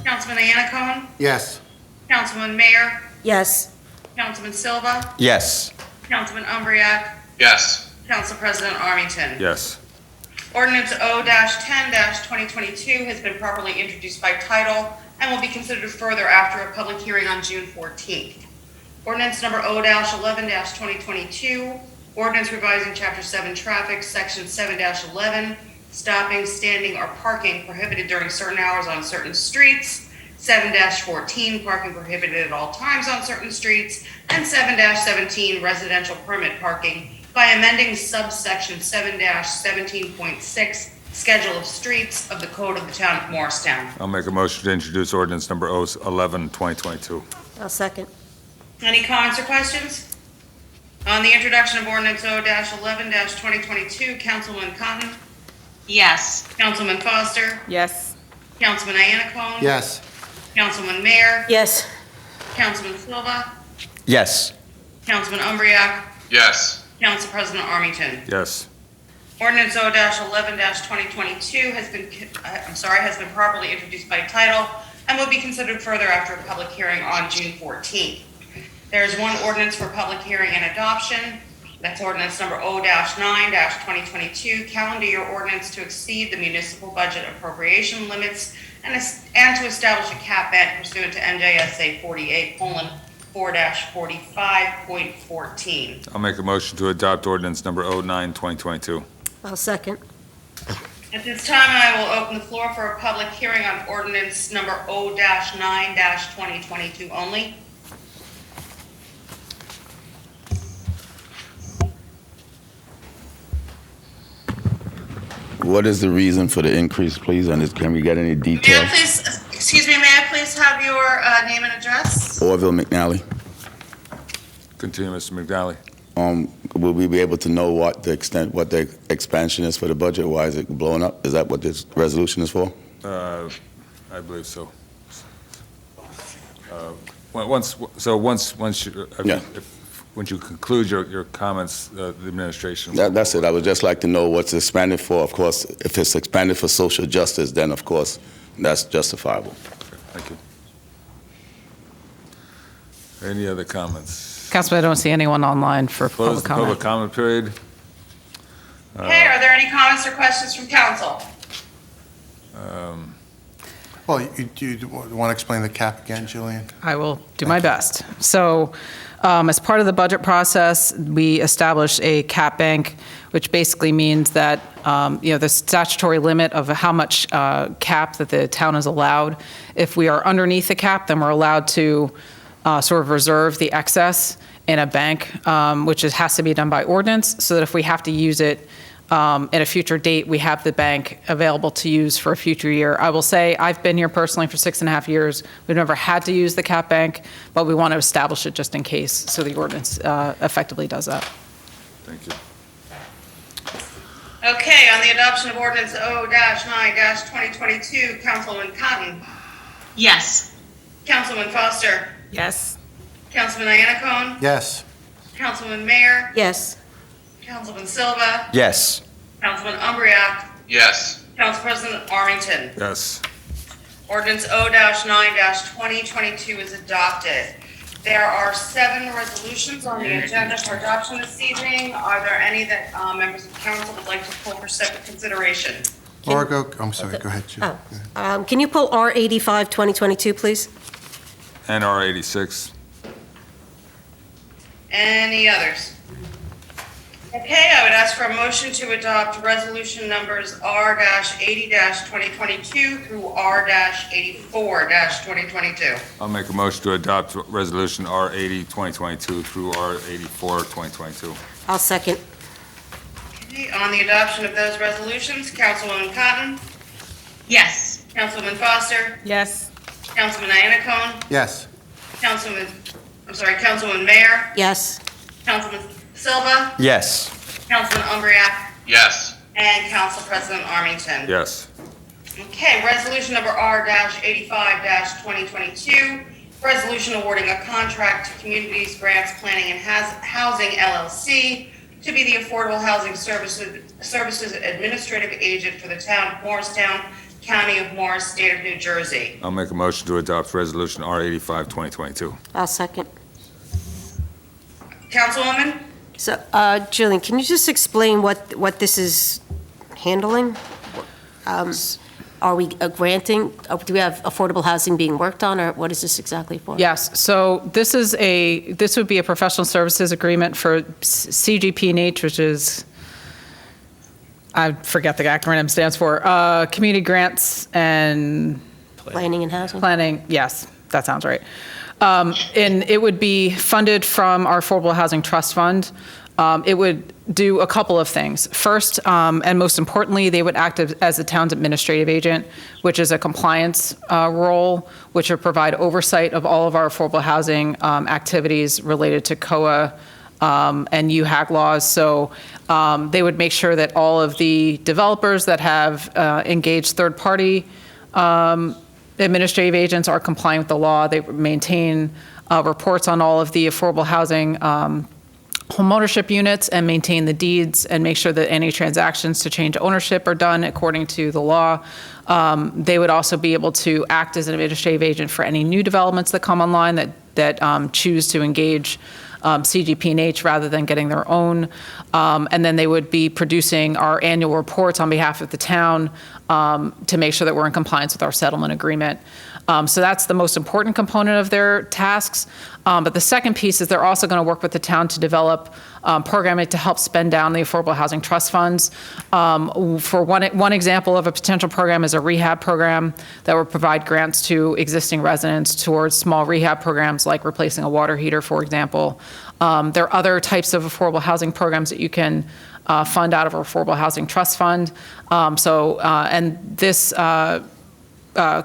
Councilman Anacone, Yes. Councilman Mayor, Yes. Councilman Silva, Yes. Councilman Umbriak, Yes. Council President Armington. Yes. Ordinance O-10-2022 has been properly introduced by title and will be considered further after a public hearing on June 14th. Ordinance number O-11-2022, ordinance revising Chapter 7 Traffic, Section 7-11, stopping, standing, or parking prohibited during certain hours on certain streets, 7-14, parking prohibited at all times on certain streets, and 7-17, residential permit parking, by amending subsection 7-17.6, Schedule of Streets of the Code of the Town of Morristown. I'll make a motion to introduce ordinance number O-11-2022. I'll second. Any comments or questions? On the introduction of ordinance O-11-2022, Councilwoman Cotton, Yes. Councilman Foster, Yes. Councilman Anacone. Yes. Councilman Mayor, Yes. Councilman Silva, Yes. Councilman Umbriak, Yes. Council President Armington. Yes. Ordinance O-11-2022 has been properly introduced by title and will be considered further after a public hearing on June 14th. There is one ordinance for public hearing and adoption. That's ordinance number O-9-2022, calendar year ordinance to exceed the municipal budget appropriation limits and to establish a cap bank pursuant to NJSA 48:4-45.14. I'll make a motion to adopt ordinance number O-9-2022. I'll second. At this time, I will open the floor for a public hearing on ordinance number O-9-2022 only. What is the reason for the increase, please? And can we get any May I details? please, excuse me, may I please have your name and address? Orville McNally. Continue, Mr. McNally. Will we be able to know what the expansion is for the budget? Why is it blowing up? Is that what this resolution is for? I believe so. Once you conclude your comments, the administration. That's it. I would just like to know what's expanded for. Of course, if it's expanded for social justice, then of course, that's justifiable. Thank you. Any other comments? Councilman, I don't see anyone online for Close public the public comment. comment period. Okay, are there any comments or questions from council? Well, you want to explain the cap again, Julian? I will do my best. So, as part of the budget process, we established a cap bank, which basically means that, the statutory limit of how much cap that the town is allowed. If we are underneath the cap, then we're allowed to sort of reserve the excess in a bank, which has to be done by ordinance, so that if we have to use it at a future date, we have the bank available to use for a future year. I will say, I've been here personally for 6.5 years. We've never had to use the cap bank, but we want to establish it just in case, so the ordinance effectively does that. Thank you. Okay, on the adoption of ordinance O-9-2022, Councilwoman Cotton, Yes. Councilman Foster, Yes. Councilman Anacone, Yes. Councilman Mayer, Yes. Councilman Silva, Yes. Councilman Umbreak, Yes. Council President Armington. Yes. Ordinance O-9-2022 is adopted. There are 7 resolutions on the agenda for adoption this evening. Are there any that members of council would like to pull for separate consideration? Margot, I'm sorry, go ahead, Julie. Can you pull R85, 2022, please? And R86. Any others? Okay, I would ask for a motion to adopt resolution numbers R-80-2022 through R-84-2022. I'll make a motion to adopt Resolution R80, 2022 through R84, 2022. I'll second. Okay, on the adoption of those resolutions, Councilwoman Cotton, Yes. Councilwoman Foster, Yes. Councilman Iannacone, Yes. Councilwoman Mayer, Yes. Councilman Silva, Yes. Councilman Umbreak, Yes. and Council President Armington. Yes. Okay, resolution number R-85-2022, resolution awarding a contract to Communities Grants Planning and Housing LLC to be the Affordable Housing Services Administrative Agent for the town of Morristown, County of Morris, State of New Jersey. I'll make a motion to adopt Resolution R85, 2022. I'll second. Councilwoman? So, Jillian, can you just explain what this is handling? Are we granting, do we have affordable housing being worked on, or what is this exactly for? Yes, so this would be a professional services agreement for CGP&H, which is, I forget the acronym stands for, Community Grants and... Planning and housing? Planning, yes, that sounds right. And it would be funded from our Affordable Housing Trust Fund. It would do a couple of things. First, and most importantly, they would act as the town's administrative agent, which is a compliance role, which would provide oversight of all of our affordable housing activities related to COA and UHAG laws. So they would make sure that all of the developers that have engaged third-party administrative agents are compliant with the law. They maintain reports on all of the affordable housing homeownership units and maintain the deeds and make sure that any transactions to change ownership are done according to the law. They would also be able to act as an administrative agent for any new developments that come online that choose to engage CGP&H rather than getting their own. And then they would be producing our annual reports on behalf of the town to make sure that we're in compliance with our settlement agreement. So that's the most important component of their tasks. But the second piece is they're also going to work with the town to develop programming to help spend down the Affordable Housing Trust Funds. For one example of a potential program is a rehab program that would provide grants to existing residents towards small rehab programs like replacing a water heater, for example. There are other types of affordable housing programs that you can fund out of our Affordable Housing Trust Fund. And this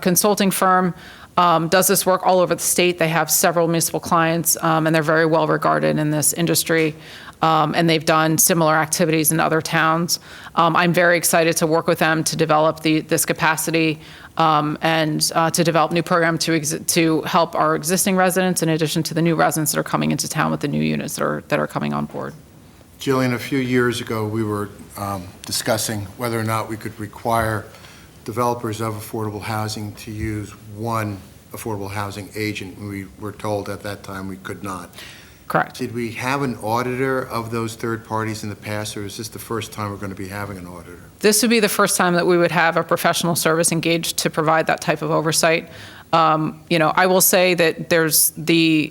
consulting firm does this work all over the state. They have several municipal clients, and they're very well regarded in this industry. And they've done similar activities in other towns. I'm very excited to work with them to develop this capacity and to develop new program to help our existing residents in addition to the new residents that are coming into town with the new units that are coming on board. Jillian, a few years ago, we were discussing whether or not we could require developers of affordable housing to use one affordable housing agent. We were told at that time we could not. Correct. Did we have an auditor of those third parties in the past, or is this the first time we're going to be having an auditor? This would be the first time that we would have a professional service engaged to provide that type of oversight. I will say that there's the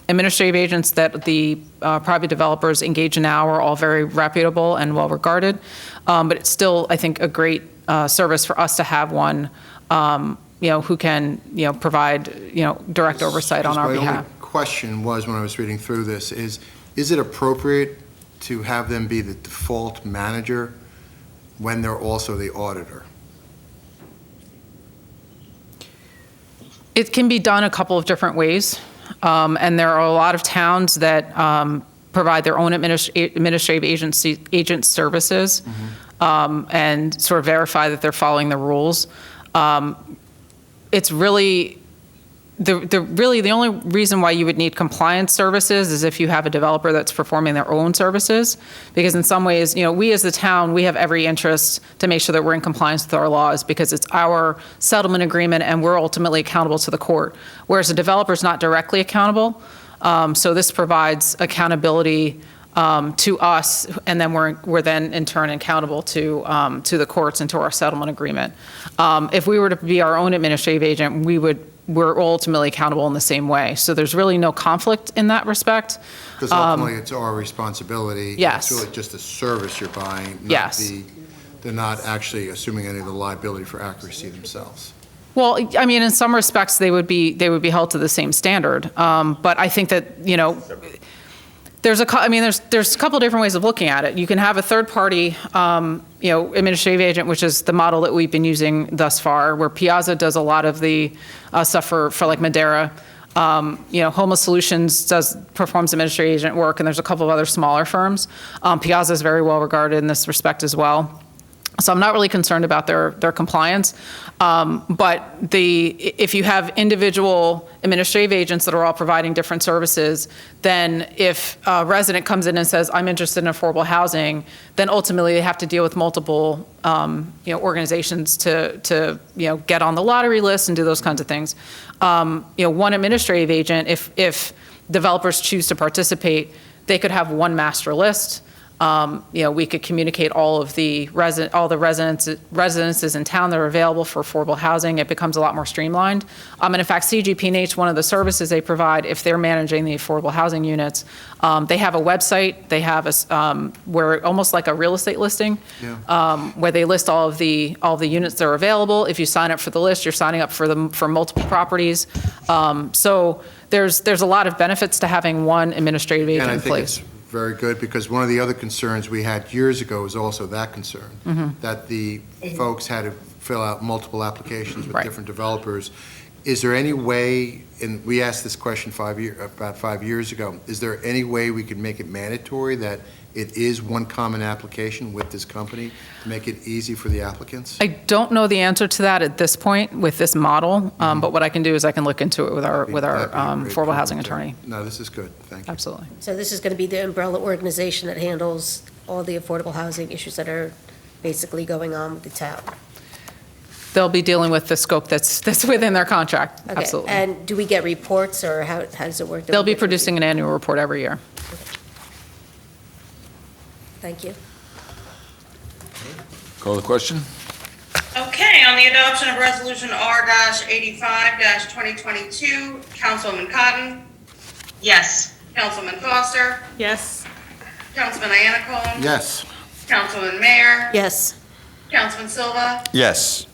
administrative agents that the private developers engage in now are all very reputable and well regarded, but it's still, I think, a great service for us to have one, who can, provide, direct oversight on our behalf. My only question was, when I was reading through this, is it appropriate to have them be the default manager when they're also the auditor? It can be done a couple of different ways, and there are a lot of towns that provide their own administrative agent services. And sort of verify that they're following the rules. It's really really, the only reason why you would need compliance services is if you have a developer that's performing their own services. Because in some ways, we as the town, we have every interest to make sure that we're in compliance with our laws because it's our settlement agreement and we're ultimately accountable to the court. Whereas a developer's not directly accountable. So this provides accountability to us, and then we're then in turn accountable to the courts and to our settlement agreement. If we were to be our own administrative agent, we're ultimately accountable in the same way. So there's really no conflict in that respect. Because ultimately, it's our responsibility. Yes. It's really just a service you're buying. Yes. They're not actually assuming any of the liability for accuracy themselves. Well, I mean, in some respects, they would be held to the same standard. But I think that, there's a couple different ways of looking at it. You can have a third-party, administrative agent, which is the model that we've been using thus far, where Piazza does a lot of the stuff for like Madeira. Homeless Solutions performs administrative agent work, and there's a couple of other smaller firms. Piazza is very well regarded in this respect as well. So I'm not really concerned about their compliance. But if you have individual administrative agents that are all providing different services, then if a resident comes in and says, I'm interested in affordable housing, then ultimately they have to deal with multiple organizations to get on the lottery list and do those kinds of things. One administrative agent, if developers choose to participate, they could have one master list. We could communicate all the residences in town that are available for affordable housing. It becomes a lot more streamlined. And in fact, CGP&H, one of the services they provide, if they're managing the affordable housing units, they have a website. They have where almost like a real estate listing, where they list all the units that are available. If you sign up for the list, you're signing up for multiple properties. So there's a lot of benefits to having one administrative agent in place. Very good, because one of the other concerns we had years ago was also that concern, that the folks had to fill out multiple applications with different developers. Is there any way, and we asked this question about 5 years ago, is there any way we could make it mandatory that it is one common application with this company to make it easy for the applicants? I don't know the answer to that at this point with this model, but what I can do is I can look into it with our affordable housing attorney. No, this is good. Thank you. Absolutely. So this is going to be the umbrella organization that handles all the affordable housing issues that are basically going on with the town. They'll be dealing with the scope that's within their contract. Okay. Absolutely. And do we get reports, or how does it work? They'll be producing an annual report every year. Thank you. Call the question? Okay, on the adoption of Resolution R-85-2022, Councilwoman Cotton, Yes. Councilman Foster, Yes. Councilman Iannaccone. Yes. Councilman Mayer, Yes. Councilman Silva, Yes.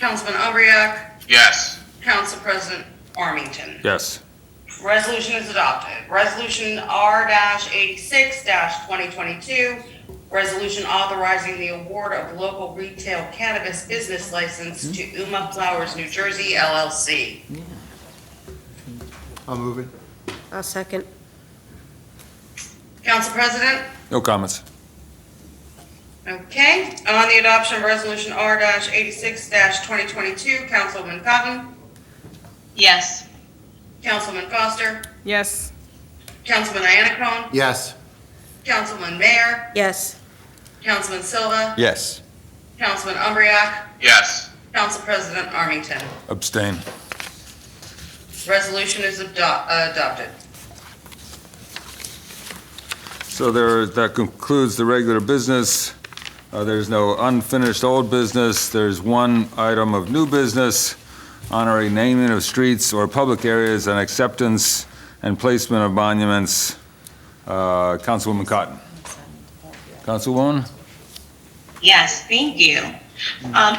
Councilman Umbreak, Yes. Council President Armington. Yes. Resolution is adopted. Resolution R-86-2022, resolution authorizing the award of local retail cannabis business license to Uma Flowers, New Jersey LLC. I'll move it. I'll second. Council President? No comments. Okay. On the adoption of resolution R-86-2022, Councilwoman Cotton, Yes. Councilman Foster, Yes. Councilman Iannaccone, Yes. Councilman Mayer, Yes. Councilman Silva, Yes. Councilman Umbreak, Yes. Council President Armington. Abstain. Resolution is adopted. So that concludes the regular business. There's no unfinished old business. There's one item of new business, honorary naming of streets or public areas and acceptance and placement of monuments. Councilwoman Cotton. Councilwoman? Yes, thank you.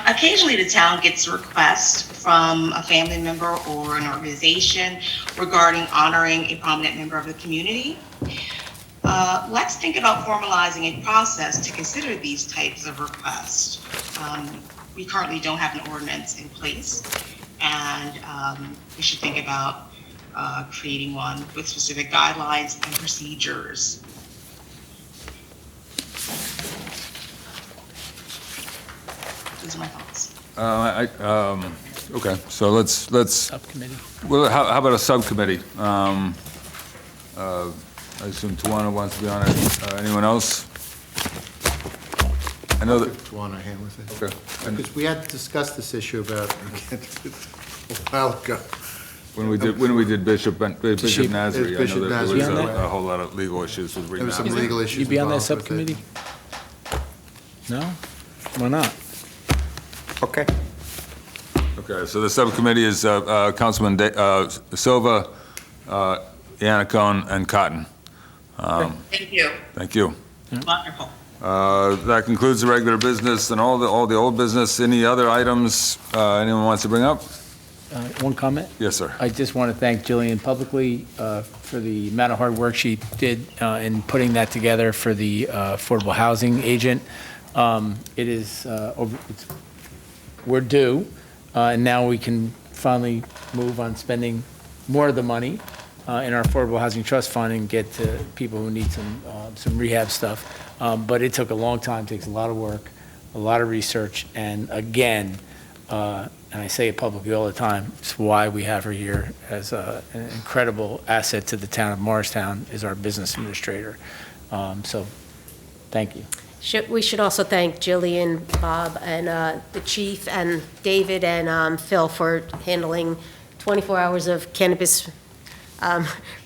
Occasionally, the town gets requests from a family member or an organization regarding honoring a prominent member of the community. Let's think about formalizing a process to consider these types of requests. We currently don't have an ordinance in place, and we should think about creating one with specific guidelines and procedures. Those are my thoughts. Okay, so let's, Subcommittee. well, how about a subcommittee? I assume Tawana wants to be on it. Anyone else? I know that, Tawana hand with it. okay. And Because we had discussed this issue about, a while ago. when we did Bishop Nasri, I know Bishop that there was Nasri. a whole lot of legal issues with There was some renaming. legal issues You be on that involved with it. subcommittee? No? Why not? Okay. Okay, so the subcommittee is Councilman Silva, Yanacone, and Cotton. Thank you. Thank you. Wonderful. That concludes the regular business and all the old business. Any other items anyone wants to bring up? One comment? Yes, sir. I just want to thank Jillian publicly for the amount of hard work she did in putting that together for the affordable housing agent. It is, we're due, and now we can finally move on spending more of the money in our Affordable Housing Trust Fund and get to people who need some rehab stuff. But it took a long time, takes a lot of work, a lot of research, and again, and I say it publicly all the time, it's why we have her here as an incredible asset to the town of Morristown, is our business administrator. So, thank you. We should also thank Jillian, Bob, and the chief, and David, and Phil for handling 24 hours of cannabis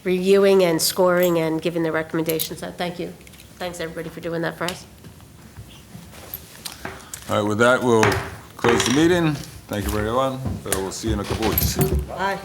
reviewing and scoring and giving the recommendations. So thank you. Thanks, everybody, for doing that for us. All right, with that, we'll close the meeting. Thank you, everyone. We'll see you in a couple weeks. Bye.